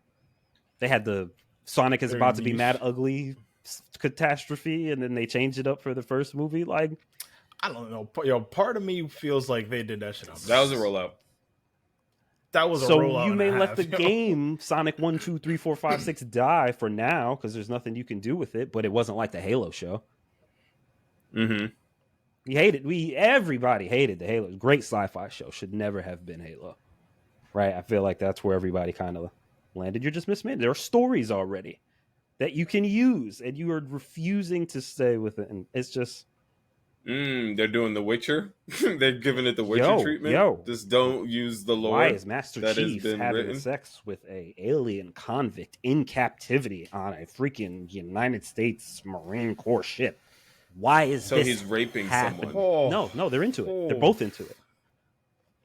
They had the Sonic is about to be mad ugly catastrophe, and then they changed it up for the first movie. Like, I don't know. Part of me feels like they did that shit on. That was a rollout. That was a so rollout. You may let the game Sonic 1, 2, 3, 4, 5, 6 die for now because there's nothing you can do with it. But it wasn't like the Halo show. Mm-hmm. Everybody hated the Halo. Great sci-fi show. Should never have been Halo. Right? I feel like that's where everybody kind of landed. You're just mismanaged. There are stories already that you can use, and you are refusing to stay with it. And it's just... They're doing The Witcher. They're giving it the Witcher treatment. Just don't use the lore. Why is Master that Chief has been having written. sex with a alien convict in captivity on a freaking United States Marine Corps ship? Why is so this he's raping happening? someone? No, they're into it. They're both into it.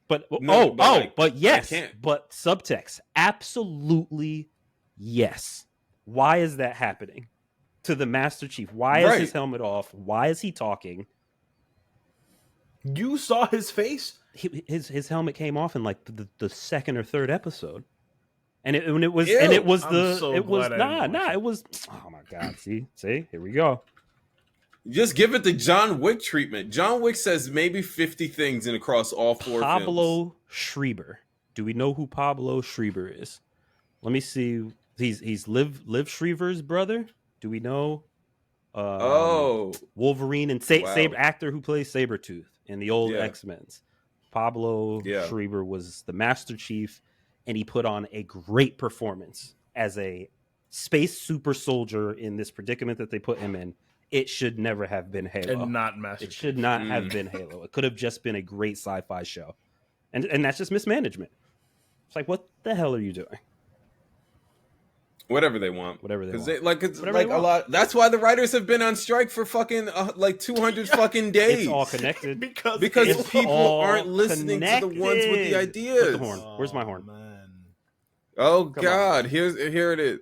But yes, but subtext, absolutely yes. Why is that happening to the Master Chief? Why is his helmet off? Why is he talking? You saw his face? His helmet came off in like the second or third episode, it was oh my god, see here we go. Just give it the John Wick treatment. John Wick says maybe 50 things and across all 4 Pablo films. Schreiber. Do we know who Pablo Schreiber is? Let me see. He's Liv Schreiber's brother. Do we know? Wolverine and Saber actor who plays Sabretooth in the old X-Men's. Pablo Schreiber was the Master Chief, and he put on a great performance as a space super soldier in this predicament that they put him in. It should never have been Halo. And not Master Chief. It should not have been Halo. It could have just been a great sci-fi show. And that's just mismanagement. It's like, what the hell are you doing? Whatever they want. Whatever they want. It's like a lot. That's why the writers have been on strike for fucking 200 fucking days. It's all connected. because people aren't listening to the ones with the ideas. Where's the horn? Where's my horn? Man. Oh God, here it is.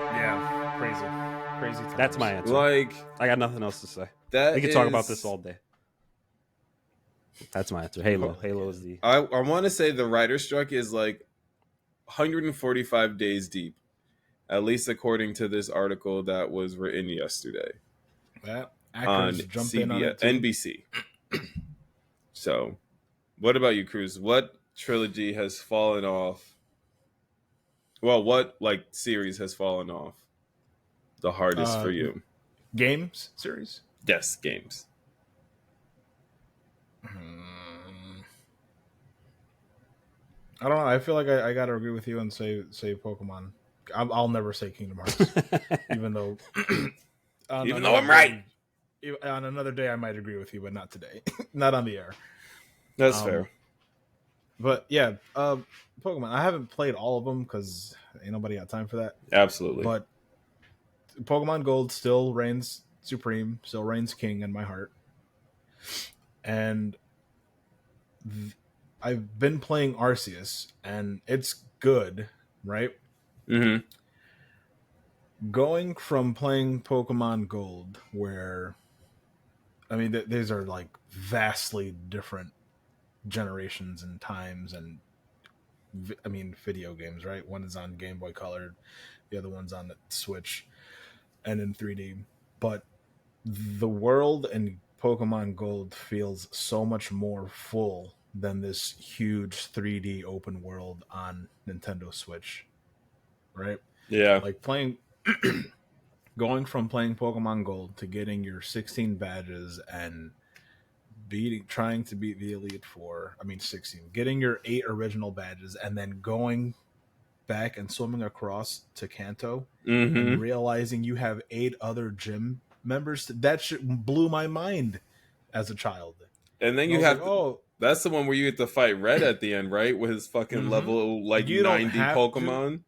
Yeah, crazy. That's my answer. Like, I got nothing else to say. We could talk about this all day. That's my answer. Halo is the... I want to say the writer's strike is like 145 days deep, at least according to this article that was written yesterday on NBC. So, what about you, Cruz? What trilogy has fallen off? Well, what series has fallen off the hardest for you? Games series? Yes, games. I don't know. I feel like I gotta agree with you and say Pokemon. I'll never say Kingdom Hearts, even though I'm right. On another day, I might agree with you, but not today. Not on the air. That's fair. But yeah, Pokemon. I haven't played all of them because ain't nobody got time for that. Absolutely. But Pokemon Gold still reigns supreme, still reigns king in my heart. And I've been playing Arceus, and it's good, right? Mm-hmm. Going from playing Pokemon Gold, where, I mean, these are like vastly different generations and times, and I mean, video games, right? One is on Game Boy Color, the other one's on the Switch, and in 3D. But the world in Pokemon Gold feels so much more full than this huge 3D open world on Nintendo Switch, right? Yeah. Like going from playing Pokemon Gold to getting your 16 badges and trying to beat the Elite Four, 16, getting your 8 original badges, and then going back and swimming across to Kanto and realizing you have 8 other gym members. That shit blew my mind as a child. And then you have that's the one where you get to fight Red at the end, right? With his fucking level 90 Pokemon.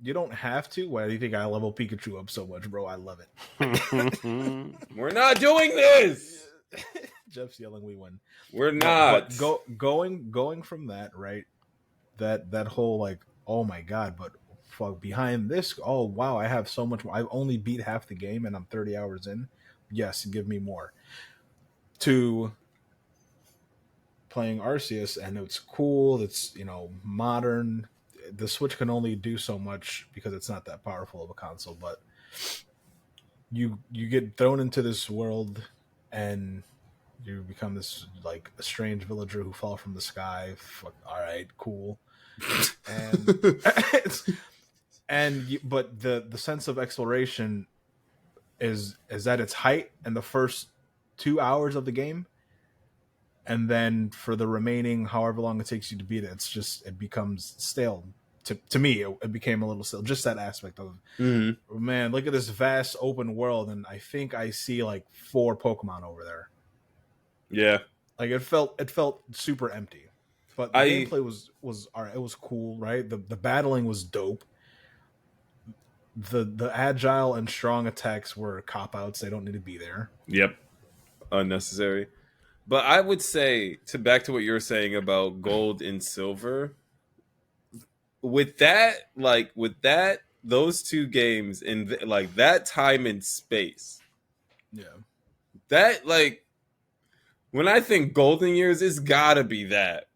You don't have to. Why do you think I level Pikachu up so much, bro? I love it. We're not doing this. Jeff's yelling, we win. We're not. But going from that, right? That whole like, oh my god, but fuck, behind this, oh wow, I have so much more. I've only beat half the game and I'm 30 hours in. Yes, give me more. To playing Arceus, and it's cool, it's modern. The Switch can only do so much because it's not that powerful of a console, but you get thrown into this world and you become this like a strange villager who fall from the sky. Fuck, all right, cool. And But the sense of exploration is at its height in the first 2 hours of the game, and then for the remaining however long it takes you to beat it, it becomes stale. To me, it became a little stale. Just that aspect of man, look at this vast open world, and I think I see like 4 Pokemon over there. Yeah, like it felt super empty. But the gameplay was all right. It was cool, right? The battling was dope. The agile and strong attacks were cop-outs. They don't need to be there. Yep. Unnecessary. But I would say, back to what you were saying about gold and silver, with that, those 2 games and that time and space. Yeah. That, when I think golden years, it's gotta be that.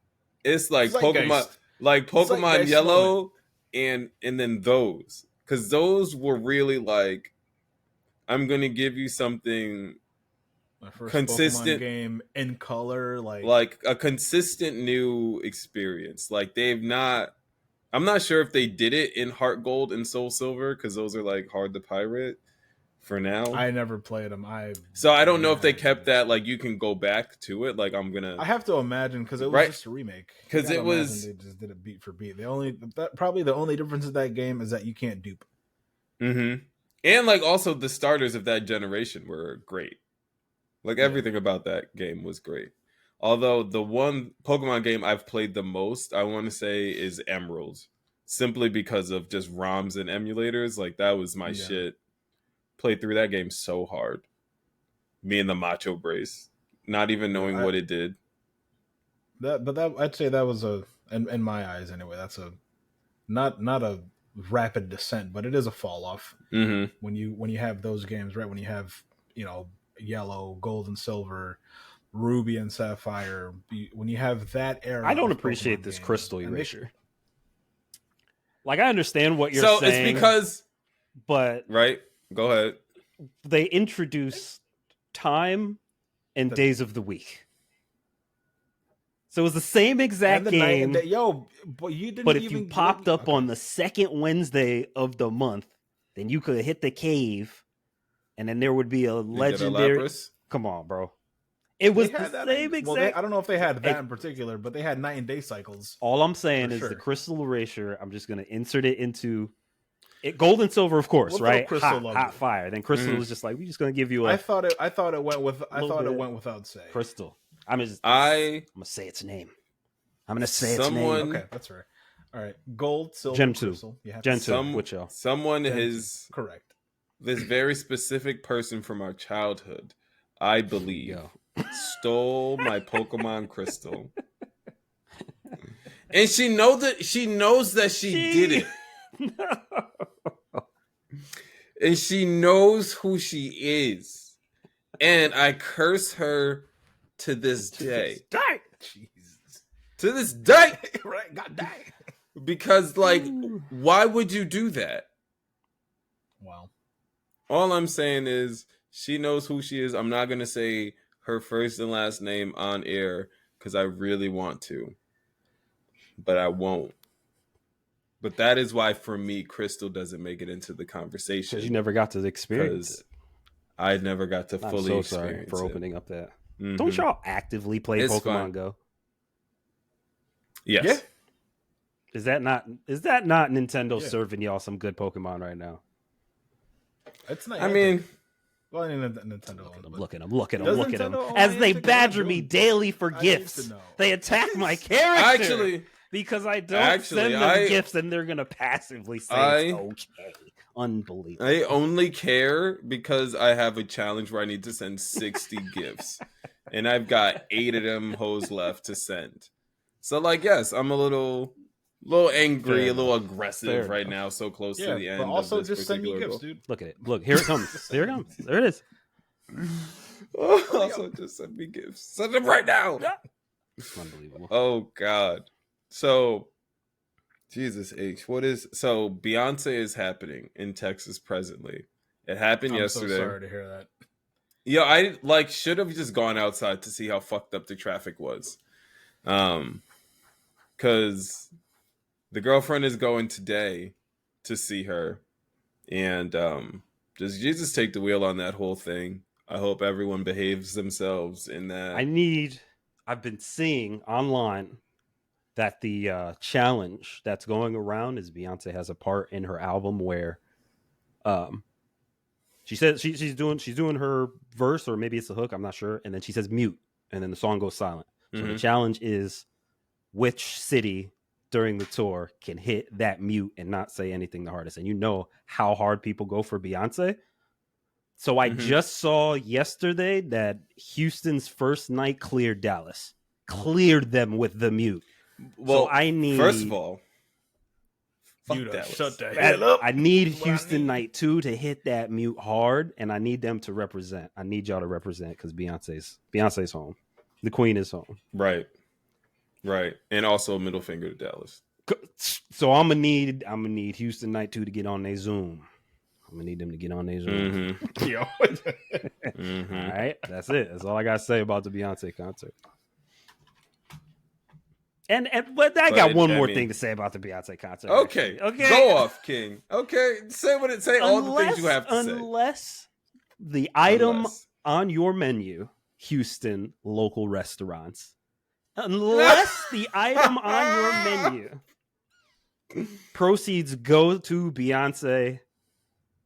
It's like Pokemon, Pokemon Yellow and then those. Because those were really I'm going to give you something my first consistent Pokemon game in color, like a consistent new experience. I'm not sure if they did it in Heart Gold and Soul Silver, because those are hard to pirate for now. I never played them. So I don't know if they kept that, you can go back to it. I have to imagine, because it was just a remake. Because it was, they just did it beat for beat. Probably the only difference in that game is that you can't dupe. Mm-hmm. And also the starters of that generation were great. Everything about that game was great. Although the one Pokemon game I've played the most, I want to say, is Emerald. Simply because of just ROMs and emulators. That was my shit. Played through that game so hard. Me and the Macho Brace. Not even knowing what it did. I'd say that was in my eyes anyway, that's not a rapid descent, but it is a fall off. Mm-hmm. When you have those games, right? When you have, Yellow, Gold and Silver, Ruby and Sapphire, when you have that era. I don't appreciate this Crystal erasure. I understand what you're saying. So it's because, but right, go ahead. They introduce time and days of the week. So it was the same exact game. But you didn't. But if you popped up on the second Wednesday of the month, then you could hit the cave, and then there would be a legendary. Come on, bro. It was the same exact. I don't know if they had that in particular, but they had night and day cycles. All I'm saying is the Crystal Erasure. I'm just going to insert it into it. Gold and Silver, of course, right? Hot fire. Then Crystal was just we're just going to give you a. I thought it went without say. Crystal. I'm gonna say its name. I'm gonna say its name. Okay, that's right. All right, Gold, Silver, Gen 2. Crystal. Gen 2. Which y'all? Someone is correct. This very specific person from our childhood, I believe, stole my Pokemon Crystal, and she knows that she did it, and she knows who she is, and I curse her. To this day. Jesus. To this day. Right, god dang. Because, why would you do that? Wow. All I'm saying is, she knows who she is. I'm not going to say her first and last name on air, because I really want to. But I won't. But that is why, for me, Crystal doesn't make it into the conversation. Because you never got to experience it. I never got to fully experience it. I'm so sorry for opening up that. Mm-hmm. Don't y'all actively play Pokemon Go? Yes. Yeah. Is that not Nintendo serving y'all some good Pokemon right now? It's not. Nintendo. I'm looking. As they badger me daily for gifts, they attack my character. Actually, because I don't send them gifts, and they're gonna passively say it's okay. Unbelievable. I only care because I have a challenge where I need to send 60 gifts, and I've got 8 of them hoes left to send. So, yes, I'm a little angry, a little aggressive right now. So close to the end. But also, of this just send me gifts, dude. Look at it. Look, here it comes. Here it comes. There it is. Also, just send me gifts. Send them right now. Unbelievable. Oh God. So. Jesus H. So Beyonce is happening in Texas presently. It happened yesterday. I'm so sorry to hear that. Yeah, I should have just gone outside to see how fucked up the traffic was. Cause the girlfriend is going today to see her. And does Jesus take the wheel on that whole thing? I hope everyone behaves themselves in that. I've been seeing online that the challenge that's going around is Beyonce has a part in her album where she says she's doing her verse, or maybe it's a hook, I'm not sure, and then she says mute, and then the song goes silent. So the challenge is which city during the tour can hit that mute and not say anything the hardest. And you know how hard people go for Beyonce. So I just saw yesterday that Houston's first night cleared Dallas. Cleared them with the mute. Well, so I need... First of all, shut that hell up. I need Houston night 2 to hit that mute hard, and I need them to represent. I need y'all to represent because Beyonce's home. The queen is home. Right. And also a middle finger to Dallas. So I'm gonna need Houston night 2 to get on their Zoom. I'm gonna need them to get on their Zoom. Yo. All right, that's it. That's all I gotta say about the Beyonce concert. But I got one more thing to say about the Beyonce concert. Okay. Go off, King. Okay, say all the things you have to say. Unless the item on your menu, Houston local restaurants. Unless the item on your menu proceeds go to Beyonce.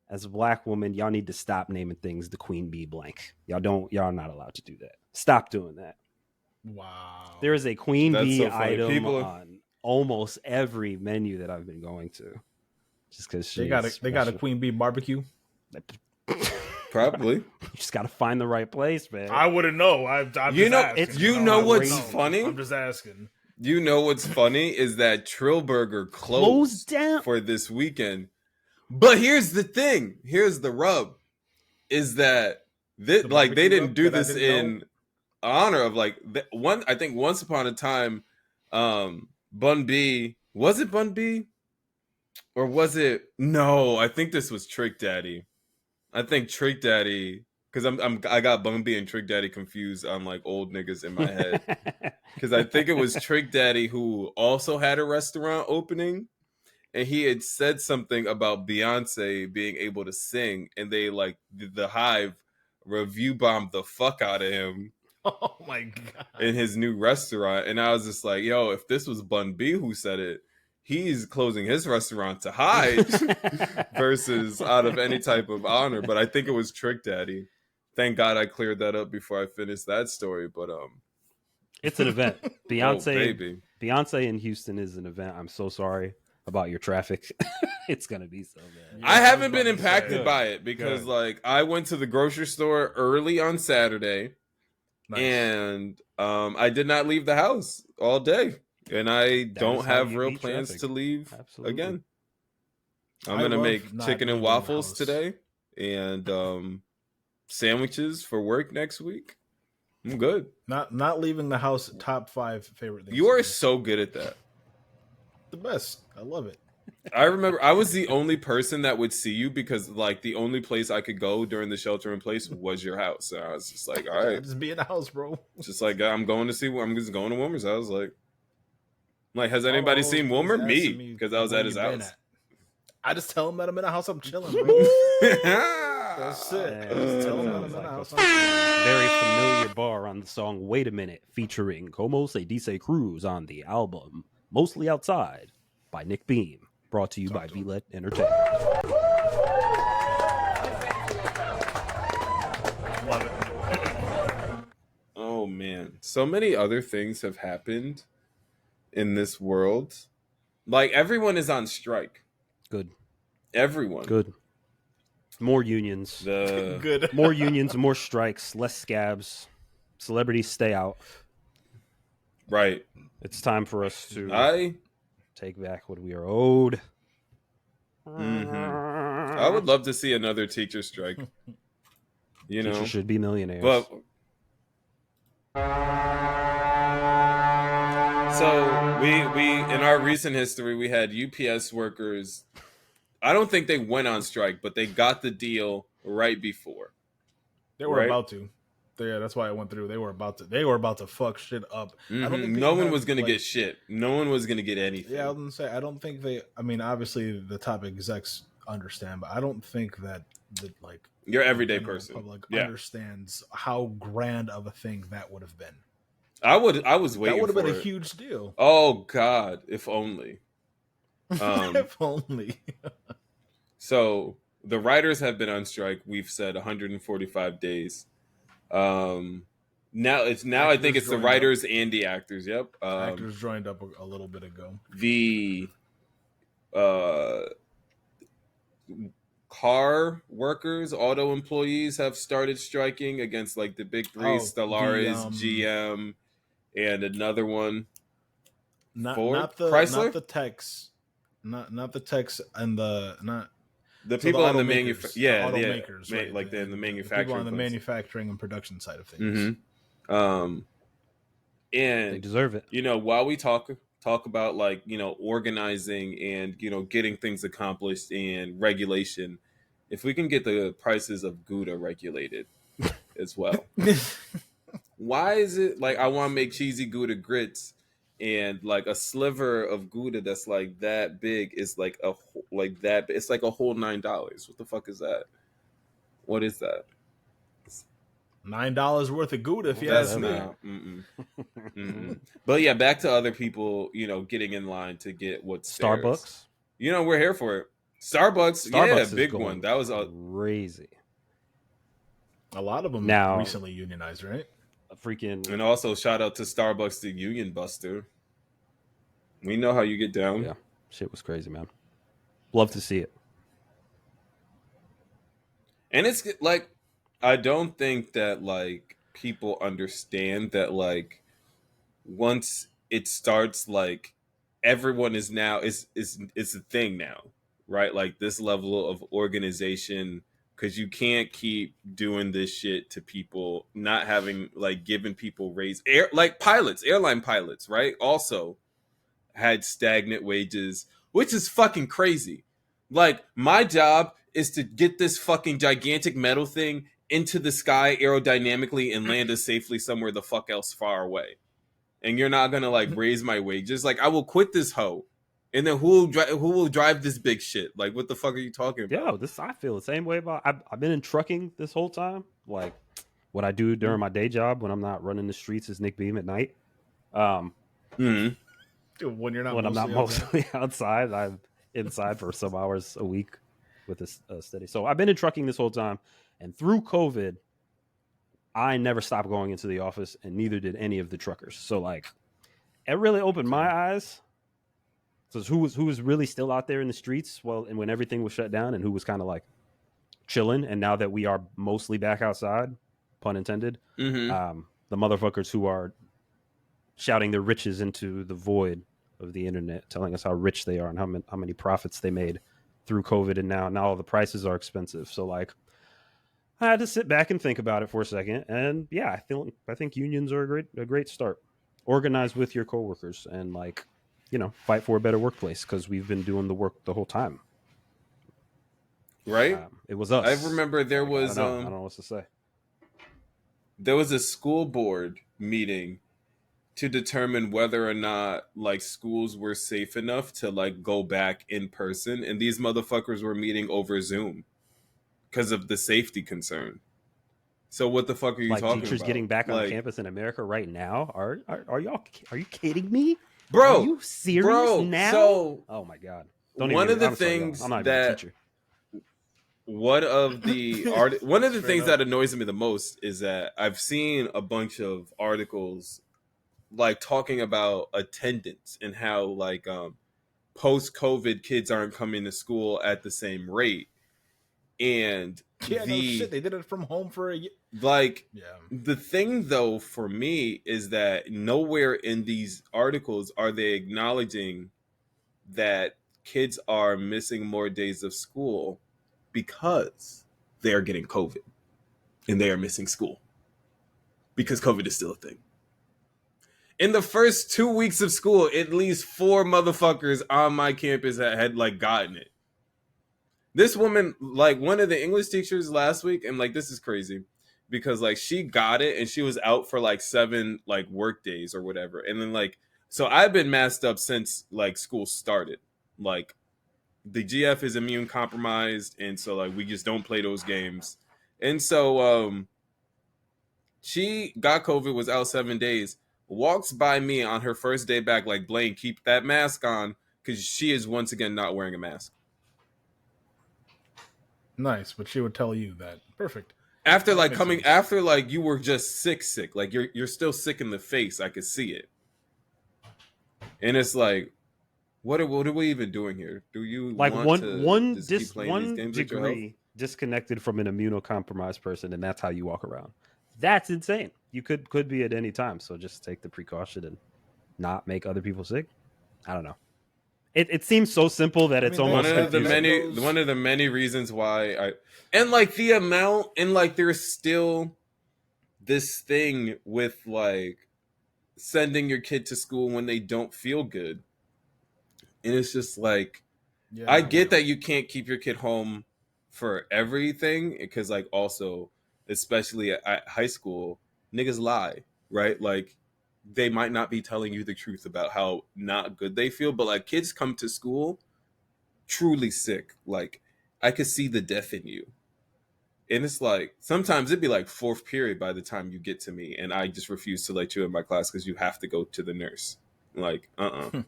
As a black woman, y'all need to stop naming things the Queen Bee blank. Y'all are not allowed to do that. Stop doing that. Wow. There is a Queen Bee so item on almost every menu that I've been going to. Just because they got a Queen Bee barbecue. Probably. You just got to find the right place, man. I wouldn't know. I'm What's funny? I'm just asking. You know what's funny is that Trillburger closed down for this weekend. But here's the thing. Here's the rub. Is that they didn't do this in honor of I think once upon a time, Bun B, was it Bun B? Or was it? No, I think this was Trick Daddy. I think Trick Daddy, because I got Bun B and Trick Daddy confused on like old niggas in my head. Because I think it was Trick Daddy who also had a restaurant opening, and he had said something about Beyonce being able to sing, and they the Hive review bombed the fuck out of him. Oh my god! In his new restaurant, and I was just like, "Yo, if this was Bun B who said it, he's closing his restaurant to hide versus out of any type of honor." But I think it was Trick Daddy. Thank God I cleared that up before I finished that story. But it's an event. Beyonce, baby. Beyonce in Houston is an event. I'm so sorry about your traffic. It's gonna be so bad. I haven't been impacted by it because I went to the grocery store early on Saturday. Nice. And I did not leave the house all day, and I don't have real plans to leave again. I'm gonna make chicken and waffles today, and sandwiches for work next week. I'm good. Not leaving the house. Top 5 favorite things. You are so good at that. The best. I love it. I remember I was the only person that would see you because the only place I could go during the shelter in place was your house. So I was just like, all right, just be in the house, bro. Just like I'm just going to Wilmer's. I was like, has anybody seen Wilmer? Me, because I was at his house. I just tell him that I'm in the house. I'm chilling, bro. That's it. Just tell him that I'm in the house. Very familiar bar on the song "Wait a Minute" featuring ComosediceCruz on the album "Mostly Outside" by Nick Beam. Brought to you by VLET Entertainment. Love it. Oh man, so many other things have happened in this world. Like everyone is on strike. Good. Everyone. Good. More unions. Good. More unions, more strikes, less scabs. Celebrities stay out. Right. It's time for us to take back what we are owed. Mm-hmm. I would love to see another teacher strike. Teachers should be millionaires. But so we in our recent history we had UPS workers. I don't think they went on strike, but they got the deal right before. They were about to. Yeah, that's why I went through. They were about to fuck shit up. Mm-hmm. I don't think no one was gonna get shit. No one was gonna get anything. Yeah, I was gonna say I don't think they. I mean, obviously the top execs understand, but I don't think that like your everyday person public understands how grand of a thing that would have been. I was waiting. That would have been a huge deal. Oh God, if only. If only. So the writers have been on strike. We've said 145 days. Now I think it's the writers and the actors. Yep. Actors joined up a little bit ago. The car workers, auto employees have started striking against like the big three: Stellaris, GM, and another one. Not Chrysler? not the techs, not the techs, and the people in the automakers, right? Like in the manufacturing, people on the manufacturing and production side of things. Mm-hmm. And they deserve it. While we talk about like organizing and getting things accomplished and regulation, if we can get the prices of Gouda regulated as well. Why is it like I want to make cheesy Gouda grits? And like a sliver of Gouda that's like that big is like that. It's like a whole $9. What the fuck is that? What is that? $9 worth of Gouda, if you ask me. But yeah, back to other people, getting in line to get what's Starbucks. Theirs. We're here for it. Starbucks yeah, big one. That was crazy. A lot of them recently unionized, right? And also shout out to Starbucks, the union buster. We know how you get down. Yeah, shit was crazy, man. Love to see it. And it's like, I don't think that like people understand that like once it starts, like everyone is now is a thing now, right? Like this level of organization. Because you can't keep doing this shit to people, not having like given people raise like airline pilots, right? Also had stagnant wages, which is fucking crazy. Like my job is to get this fucking gigantic metal thing into the sky aerodynamically and land us safely somewhere the fuck else far away. And you're not gonna like raise my wages. Like I will quit this hoe. And then who will drive this big shit? Like, what the fuck are you talking about? Yeah, I feel the same way about. I've been in trucking this whole time. Like, what I do during my day job when I'm not running the streets is Nick Beam at night. When I'm not mostly outside, I'm inside for some hours a week with a steady. So I've been in trucking this whole time, and through COVID, I never stopped going into the office, and neither did any of the truckers. So like, it really opened my eyes. So who was really still out there in the streets and when everything was shut down, and who was kind of like chilling. And now that we are mostly back outside, pun intended, the motherfuckers who are shouting their riches into the void of the internet, telling us how rich they are and how many profits they made through COVID, and now all the prices are expensive. So like, I had to sit back and think about it for a second, and yeah, I think unions are a great start. Organize with your coworkers and like, fight for a better workplace, because we've been doing the work the whole time. Right? It was us. I remember there was... I don't know what to say. There was a school board meeting to determine whether or not like schools were safe enough to like go back in person. And these motherfuckers were meeting over Zoom because of the safety concern. So what the fuck are you talking about? Teachers getting back on campus in America right now? Are you kidding me? Bro, are you serious now? So oh my god! One of the things that annoys me the most is that I've seen a bunch of articles like talking about attendance and how like post-COVID kids aren't coming to school at the same rate. And they did it from home for a year. Like, the thing though for me is that nowhere in these articles are they acknowledging that kids are missing more days of school because they are getting COVID and they are missing school because COVID is still a thing. In the first 2 weeks of school, at least 4 motherfuckers on my campus had like gotten it. This woman, like one of the English teachers last week, and like this is crazy because like she got it and she was out for like 7 like work days or whatever, and then like so I've been masked up since like school started. Like the GF is immune compromised, and so like we just don't play those games. And so she got COVID, was out 7 days, walks by me on her first day back like, Blaine, keep that mask on, because she is once again not wearing a mask. Nice, but she would tell you that. Perfect. After like coming sense. After like you were just sick, like you're still sick in the face. I could see it, and it's like, what are we even doing here? Do you like want one to keep playing these games degree disconnected from an immunocompromised person, and that's how you walk around? That's insane. You could be at any time, so just take the precaution and not make other people sick. I don't know. It seems so simple that it's almost one of the many reasons why I, and like the amount, and like there's still this thing with like sending your kid to school when they don't feel good, and it's just like, yeah, I get that you can't keep your kid home for everything, because like also, especially at high school, niggas lie, right? Like they might not be telling you the truth about how not good they feel, but like kids come to school truly sick. Like I could see the death in you. And it's like, sometimes it'd be like 4th period by the time you get to me, and I just refuse to let you in my class because you have to go to the nurse. Like,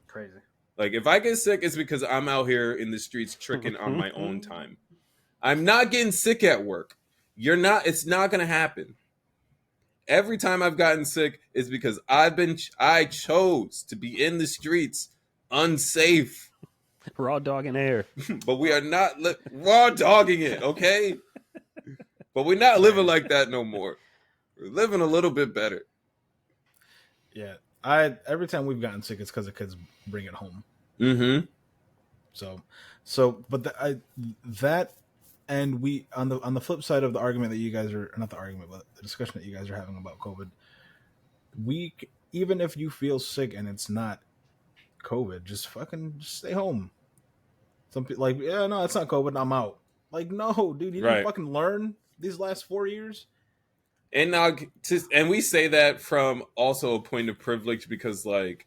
Crazy. Like if I get sick, it's because I'm out here in the streets tricking on my own time. I'm not getting sick at work. It's not going to happen. Every time I've gotten sick is because I chose to be in the streets unsafe. Raw dogging air. But we are not raw dogging it, okay? But we're not living like that no more. We're living a little bit better. Yeah. Every time we've gotten sick, it's because the kids bring it home. Mm-hmm. But that, and we on the flip side of the argument that you guys are, not the argument, but the discussion that you guys are having about COVID, even if you feel sick and it's not COVID, just stay home. Some people like, yeah, no, it's not COVID, I'm out. Like, no, dude, you didn't fucking learn these last 4 years. And now, and we say that from also a point of privilege, because like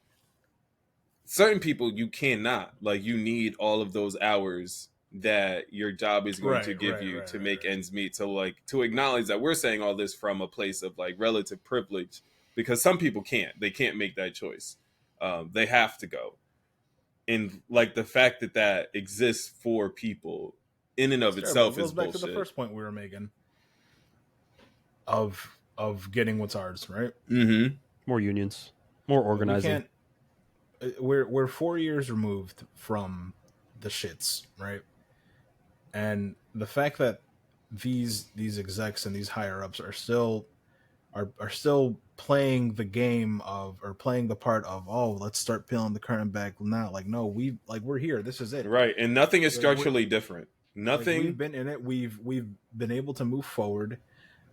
certain people you cannot, like you need all of those hours that your job is going to give you to make ends meet. So like to acknowledge that we're saying all this from a place of like relative privilege, because some people they can't make that choice. They have to go. And like the fact that exists for people in and of itself is bullshit. It goes back to the first point we were making of getting what's ours, right? Mm-hmm. More unions, more organizing. We're 4 years removed from the shits, right? And the fact that these execs and these higher ups are still playing the game of, or playing the part of, oh, let's start peeling the curtain back now. Like, no, we're here. This is it, right? And nothing is structurally different. Nothing. Like, we've been in it. We've been able to move forward.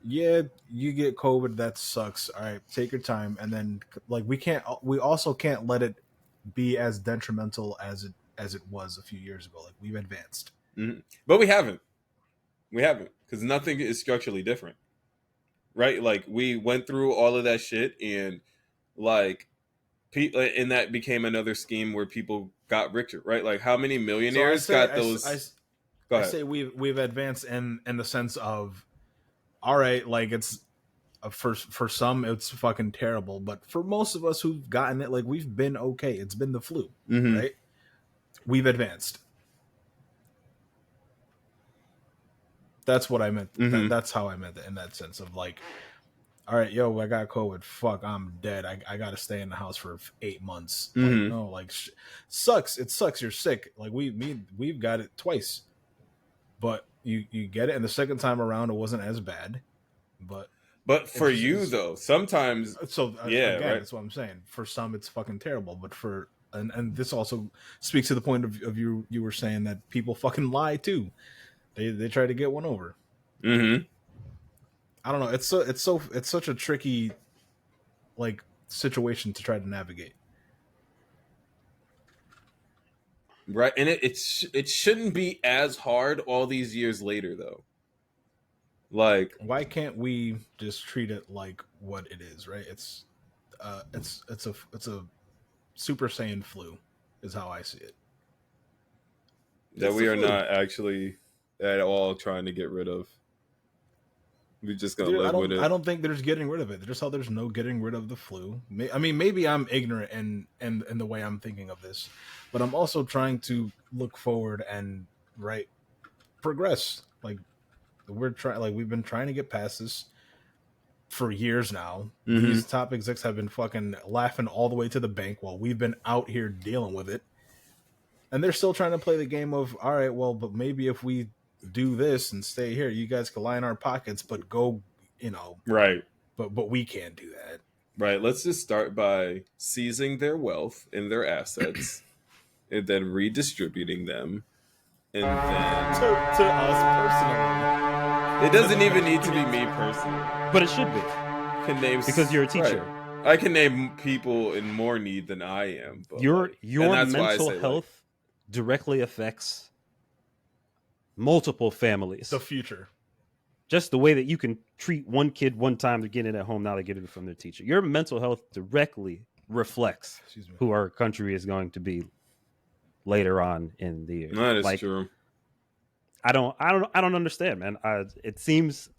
Yeah, you get COVID, that sucks. All right, take your time, and then like we also can't let it be as detrimental as it was a few years ago. Like, we've advanced. Mm-hmm. But we haven't, because nothing is structurally different, right? Like we went through all of that shit, and like and that became another scheme where people got richer, right? Like how many millionaires got those? I say we've advanced in the sense of, all right, like it's for some it's fucking terrible, but for most of us who've gotten it, like we've been okay. It's been the flu, mm-hmm. right? We've advanced. That's what I meant. Mm-hmm. That's how I meant it, in that sense of like, all right, yo, I got COVID. Fuck, I'm dead. I got to stay in the house for 8 months. Mm-hmm. Like, no, like sucks. It sucks. You're sick. Like we've got it twice, but you get it. And the second time around, it wasn't as bad. But for you though, sometimes. So yeah, again, right? That's what I'm saying. For some, it's fucking terrible. But and this also speaks to the point of you were saying that people fucking lie too. They try to get one over. Mm-hmm. I don't know. It's such a tricky like situation to try to navigate. Right, and it shouldn't be as hard all these years later though. Like, why can't we just treat it like what it is, right? It's a Super Saiyan flu, is how I see it. that It's we the are flu. not actually at all trying to get rid of. We're just gonna live with I it. don't think there's getting rid of it. Just how there's no getting rid of the flu. I mean, maybe I'm ignorant in the way I'm thinking of this, but I'm also trying to look forward and progress. We've been trying to get past this for years now. Mm-hmm. These top execs have been fucking laughing all the way to the bank while we've been out here dealing with it. And they're still trying to play the game of, all right, well, but maybe if we do this and stay here, you guys can line our pockets, but go, Right. but we can't do that. Right. Let's just start by seizing their wealth and their assets and then redistributing them. And then To us it doesn't even need to be me personally. But it should be. Can name Because you're a teacher. Right. I can name people in more need than I am. But your mental health directly affects multiple families. the future. Just the way that you can treat one kid one time to get it at home, now they get it from their teacher. Your mental health directly reflects who our country is going to be later on in the year. That is true. I don't understand, man. It seems,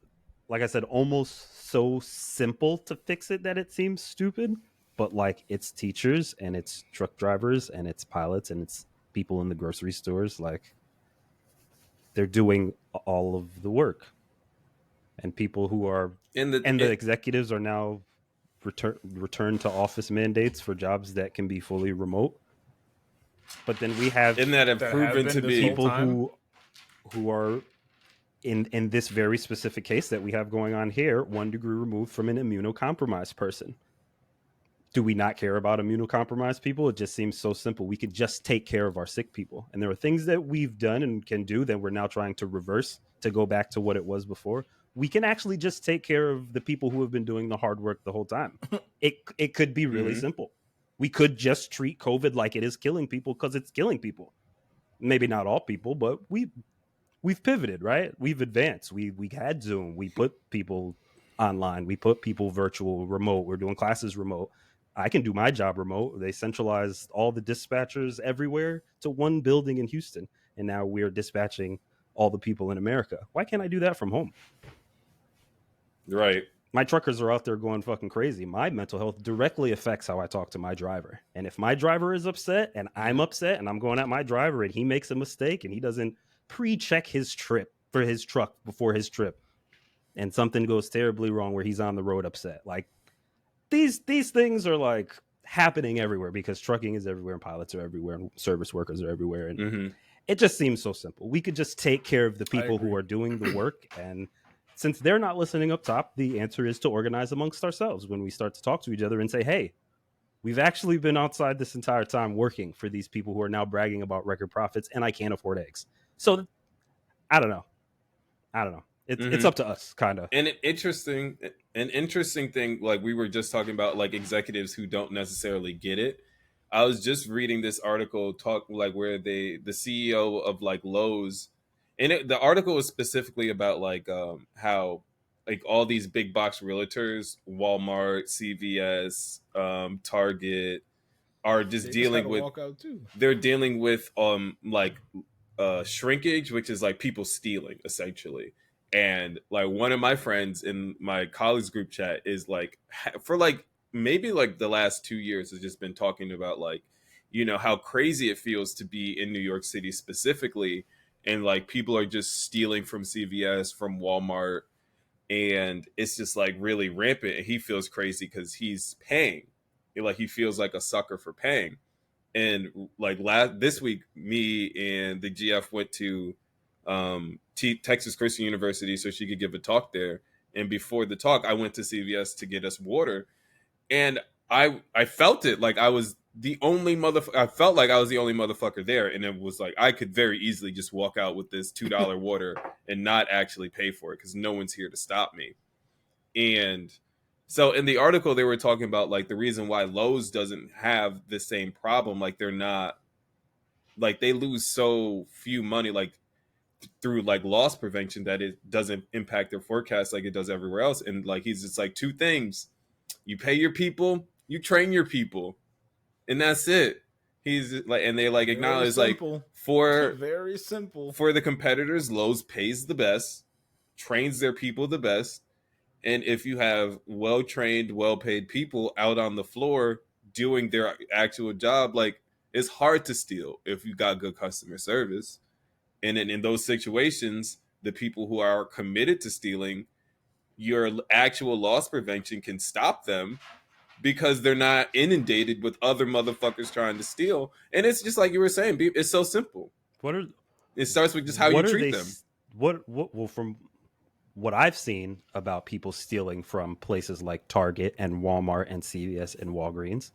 like I said, almost so simple to fix it that it seems stupid. But like, it's teachers and it's truck drivers and it's pilots and it's people in the grocery stores. Like, they're doing all of the work. And people who are the executives are now return to office mandates for jobs that can be fully remote. But then we have proven to be people who are in this very specific case that we have going on here, 1 degree removed from an immunocompromised person. Do we not care about immunocompromised people? It just seems so simple. We could just take care of our sick people. And there are things that we've done and can do that we're now trying to reverse to go back to what it was before. We can actually just take care of the people who have been doing the hard work the whole time. It could be really simple. We could just treat COVID like it is killing people because it's killing people. Maybe not all people, but we've pivoted, right? We've advanced. We had Zoom. We put people online. We put people virtual, remote. We're doing classes remote. I can do my job remote. They centralized all the dispatchers everywhere to one building in Houston. And now we're dispatching all the people in America. Why can't I do that from home? Right. My truckers are out there going fucking crazy. My mental health directly affects how I talk to my driver. And if my driver is upset and I'm upset and I'm going at my driver and he makes a mistake and he doesn't pre-check his trip for his truck before his trip and something goes terribly wrong where he's on the road upset, like these things are like happening everywhere because trucking is everywhere and pilots are everywhere and service workers are everywhere. And it just seems so simple. We could just take care of the people who are doing the work. And since they're not listening up top, the answer is to organize amongst ourselves when we start to talk to each other and say, hey, we've actually been outside this entire time working for these people who are now bragging about record profits and I can't afford eggs. So I don't know. It's up to us, kind of. And an interesting thing, like we were just talking about, like executives who don't necessarily get it. I was just reading this article where the CEO of like Lowe's, and the article was specifically about like how like all these big box realtors, Walmart, CVS, Target, are just dealing with. They're dealing with shrinkage, which is like people stealing essentially. And like one of my friends in my college group chat is like, for like maybe like the last 2 years has just been talking about like, how crazy it feels to be in New York City specifically. And like people are just stealing from CVS, from Walmart. And it's just like really rampant. And he feels crazy because he's paying. He feels like a sucker for paying. And like this week, me and the GF went to Texas Christian University so she could give a talk there. And before the talk, I went to CVS to get us water. And I felt it like I was the only motherfucker. I felt like I was the only motherfucker there. And it was like I could very easily just walk out with this $2 water and not actually pay for it because no one's here to stop me. And so in the article, they were talking about like the reason why Lowe's doesn't have the same problem. Like they're not, like they lose so few money. Like through like loss prevention that it doesn't impact their forecast like it does everywhere else. And like he's just like, two things: you pay your people, you train your people, and that's it. He's like, and they like acknowledge like very simple for the competitors, Lowe's pays the best, trains their people the best, and if you have well trained, well paid people out on the floor doing their actual job, like it's hard to steal if you got good customer service. And in those situations, the people who are committed to stealing, your actual loss prevention can stop them because they're not inundated with other motherfuckers trying to steal. And it's just like you were saying, it's so simple. It starts with just how you treat them. Well, from what I've seen about people stealing from places like Target and Walmart and CVS and Walgreens,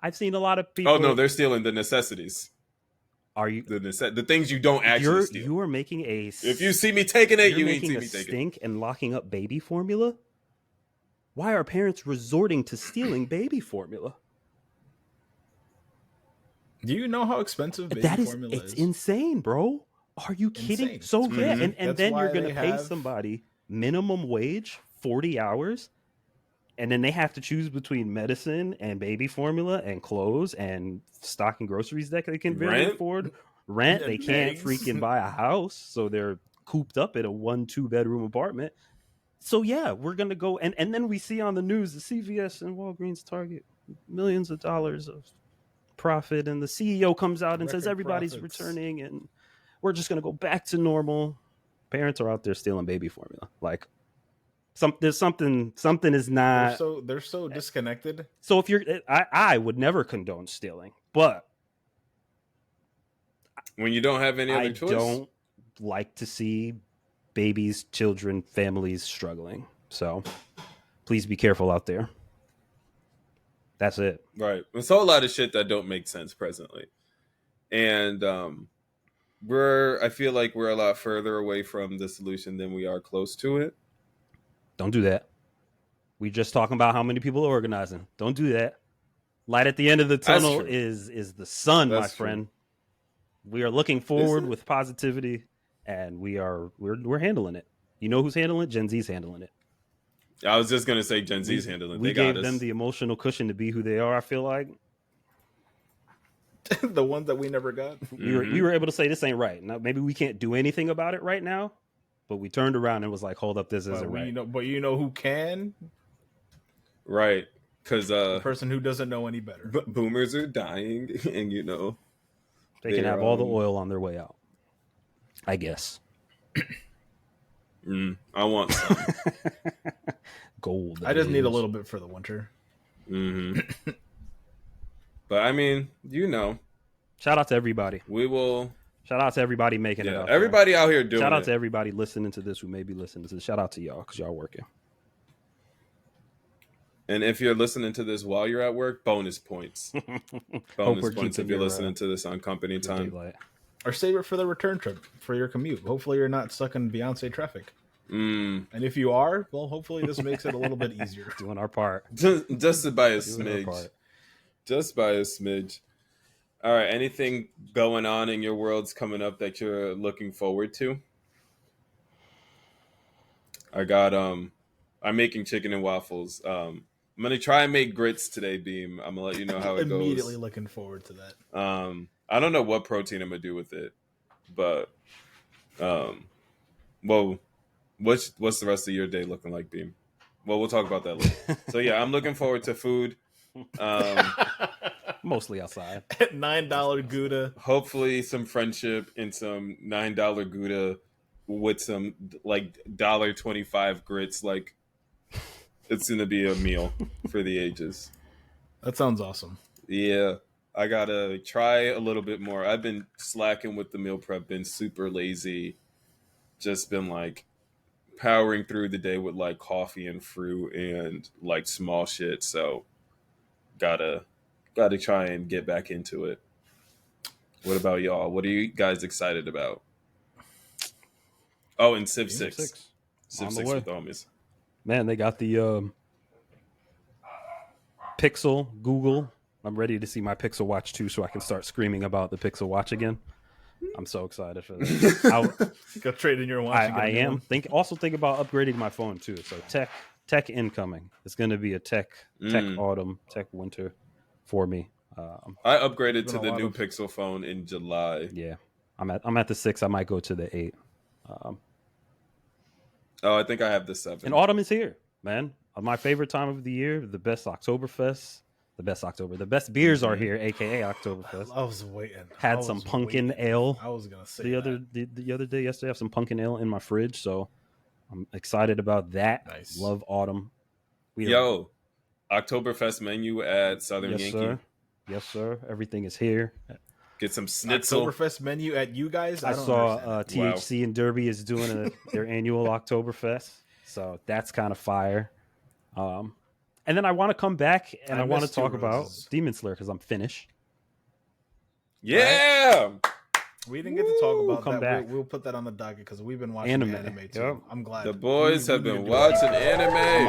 I've seen a lot of people. Oh no, they're stealing the necessities. Are you the things you don't actually steal? You are making a. If you see me taking it, you ain't see me taking it. Stink and locking up baby formula. Why are parents resorting to stealing baby formula? Do you know how expensive baby formula is? It's insane, bro. Are you kidding? Insane. So yeah, and then you're gonna pay somebody minimum wage 40 hours, and then they have to choose between medicine and baby formula and clothes and stock and groceries that they can barely afford. Rent, they can't freaking buy a house, so they're cooped up in a 1-2 bedroom apartment. So yeah, we're gonna go and then we see on the news the CVS and Walgreens, Target, millions of dollars of profit, and the CEO comes out and says everybody's returning and we're just gonna go back to normal. Parents are out there stealing baby formula. Like there's something is not. They're so disconnected. So if you're, I would never condone stealing, but when you don't have any other choice, I don't like to see babies, children, families struggling. So please be careful out there. That's it. Right. There's a whole lot of shit that don't make sense presently. And I feel like we're a lot further away from the solution than we are close to it. Don't do that. We just talking about how many people are organizing. Don't do that. Light at the end of the tunnel is the sun, my friend. We are looking forward with positivity, and we're handling it. You know who's handling it? Gen Z's handling it. I was just gonna say Gen Z's handling it. We gave them the emotional cushion to be who they are. I feel like the ones that we never got. We were able to say this ain't right. Now maybe we can't do anything about it right now, but we turned around and was like, hold up, this isn't right. But you know who can? Right. Because the person who doesn't know any better. Boomers are dying, and they can have all the oil on their way out, I guess. I want some. Gold. I just need a little bit for the winter. Mm-hmm. But I mean, shout out to everybody. Shout out to everybody making it out. Everybody out here doing it. Shout out to everybody listening to this who may be listening to this. Shout out to y'all because y'all working. And if you're listening to this while you're at work, bonus points. Bonus points if you're listening to this on company time. Or save it for the return trip for your commute. Hopefully you're not stuck in Beyonce traffic. And if you are, well, hopefully this makes it a little bit easier. Doing our part. Just by a smidge. Just by a smidge. All right. Anything going on in your worlds coming up that you're looking forward to? I got I'm making chicken and waffles. I'm gonna try and make grits today, Beam. I'm gonna let you know how it goes. Immediately looking forward to that. I don't know what protein I'm gonna do with it, but well, what's the rest of your day looking like, Beam? Well, we'll talk about that later. So yeah, I'm looking forward to food. Mostly outside. $9 Gouda. Hopefully some friendship and some $9 Gouda with some like $1.25 grits. Like it's gonna be a meal for the ages. That sounds awesome. Yeah. I gotta try a little bit more. I've been slacking with the meal prep, been super lazy, just been like powering through the day with like coffee and fruit and like small shit. So gotta try and get back into it. What about y'all? What are you guys excited about? Oh, and Civ 6. Civ 6 with the homies. Man, they got the Pixel Google. I'm ready to see my Pixel Watch 2 so I can start screaming about the Pixel Watch again. I'm so excited for that. Go trade in your watch. I am. Also think about upgrading my phone too. So tech incoming. It's going to be a tech autumn, tech winter for me. I upgraded to the new Pixel phone in July. Yeah, I'm at the 6. I might go to the 8. I think I have the 7. And autumn is here, man. My favorite time of the year. The best Oktoberfest. The best beers are here, aka Oktoberfest. I was waiting. Had some pumpkin ale. I was gonna say the other day, yesterday. I have some pumpkin ale in my fridge, so I'm excited about that. Nice. Love autumn. Oktoberfest menu at Southern Yankee. Sir. Yes, sir. Everything is here. Get some schnitzel. Oktoberfest menu at you guys. I saw THC and Derby is doing their annual Oktoberfest, so that's kind of fire. And then I want to come back and I want to talk about Demon Slayer because I'm finished. Yeah. Right? We didn't get to talk about that. Back. We'll put that on the docket because we've been watching anime too. Yep. I'm glad. The boys have been watching anime.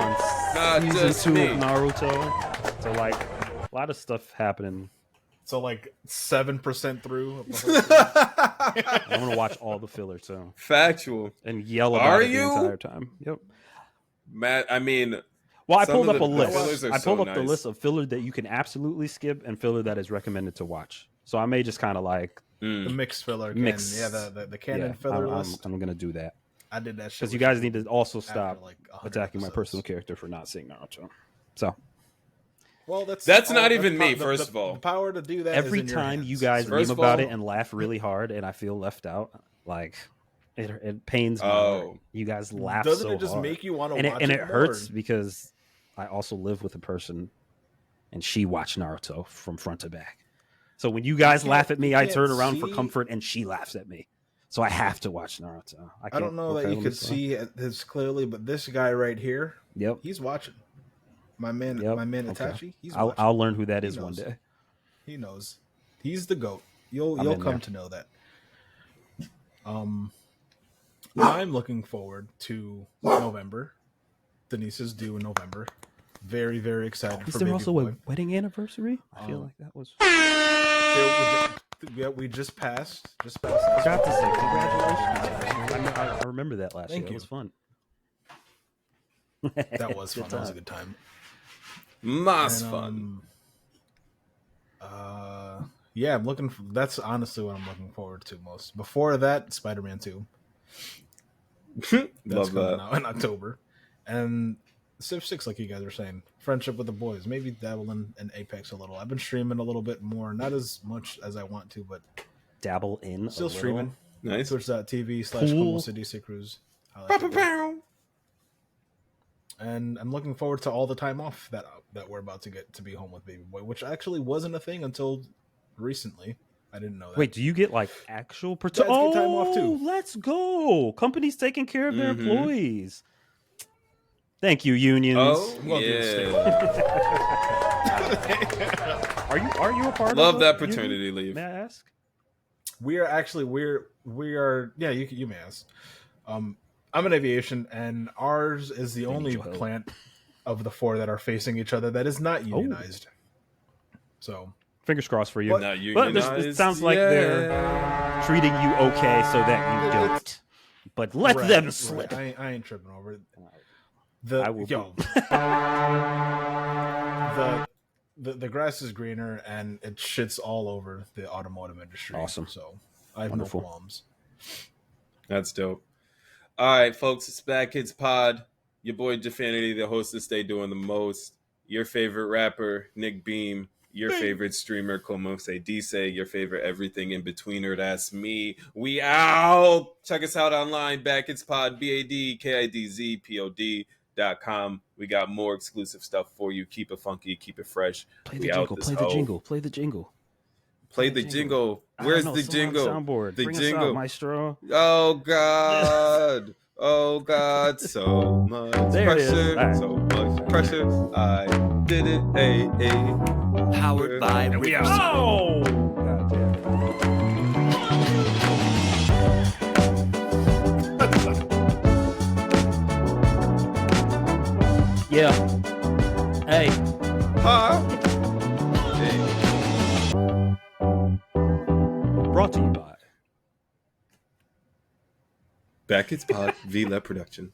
Not just me. Naruto. So like a lot of stuff happening. So like 7% through. I'm gonna watch all the filler too. Factual. And yell about it the entire time. Yep. Matt, I mean, well, I pulled up a list. I pulled up the list of filler that you can absolutely skip and filler that is recommended to watch. So I may just kind of like the mixed filler. The canon filler list. I'm gonna do that. I did that shit because you guys need to also stop attacking my personal character for not seeing Naruto. So. Well, that's not even me. First of all, the power to do that. Every time you guys meme about it and laugh really hard, and I feel left out, like it pains my heart. You guys laugh. Doesn't so it just hard. make you want to watch it? And it hurts because I also live with a person, and she watched Naruto from front to back. So when you guys laugh at me, I turn around for comfort, and she laughs at me. So I have to watch Naruto. I don't know that you could see this clearly, but this guy right here, he's watching. My man Itachi. He's I'll learn who that is one day. He knows. He's the GOAT. You'll come to know that. I'm looking forward to November. Denise is due in November. Very, very excited. Is there also a wedding anniversary? I feel like that was. Yeah, we just passed. I forgot to say congratulations. I remember that last year. It was fun. That was fun. That was a good time. Fun. Yeah, I'm looking for. That's honestly what I'm looking forward to most. Before that, Spider-Man 2. That's coming out in October, and Civ 6, like you guys are saying, Friendship with the Boys. Maybe dabble in Apex a little. I've been streaming a little bit more, not as much as I want to, but dabble in. Still streaming. Nice. Twitch.tv/ComosediceCruz. And I'm looking forward to all the time off that we're about to get to be home with baby boy, which actually wasn't a thing until recently. I didn't know that. Wait, do you get like actual time off too? Let's go. Companies taking care of their employees. Thank you, unions. Oh, yeah. Are you a part Love of that paternity leave? May I ask? We are actually we are yeah, you may ask. I'm in aviation, and ours is the only plant of the 4 that are facing each other that is not unionized. So fingers crossed for you. Not unionized. But it sounds like they're treating you okay so that you don't. But let them slip. Right. I ain't tripping over it. I will. The grass is greener, and it shits all over the automotive industry. Awesome. So I have no qualms. That's dope. All right, folks, it's BadKidzPod. Your boy Jeffanity, the host of Stay Doing the Most. Your favorite rapper, Nick Beam. Your favorite streamer, ComosediceCruz. Your favorite everything in betweener, that's me. We out. Check us out online, BadKidzPod, BadKidzPod.com. We got more exclusive stuff for you. Keep it funky, keep it fresh. Play the jingle. Play the jingle. Play the jingle. Where's the jingle? Soundboard. The Bring jingle. Us out, maestro. Oh God. Oh God. So much pressure. Right. So much pressure. I did it. Hey. Powered by Riverside. Oh. Yeah. Hey. Huh? Brought to you by BadKidzPod, VLEP production.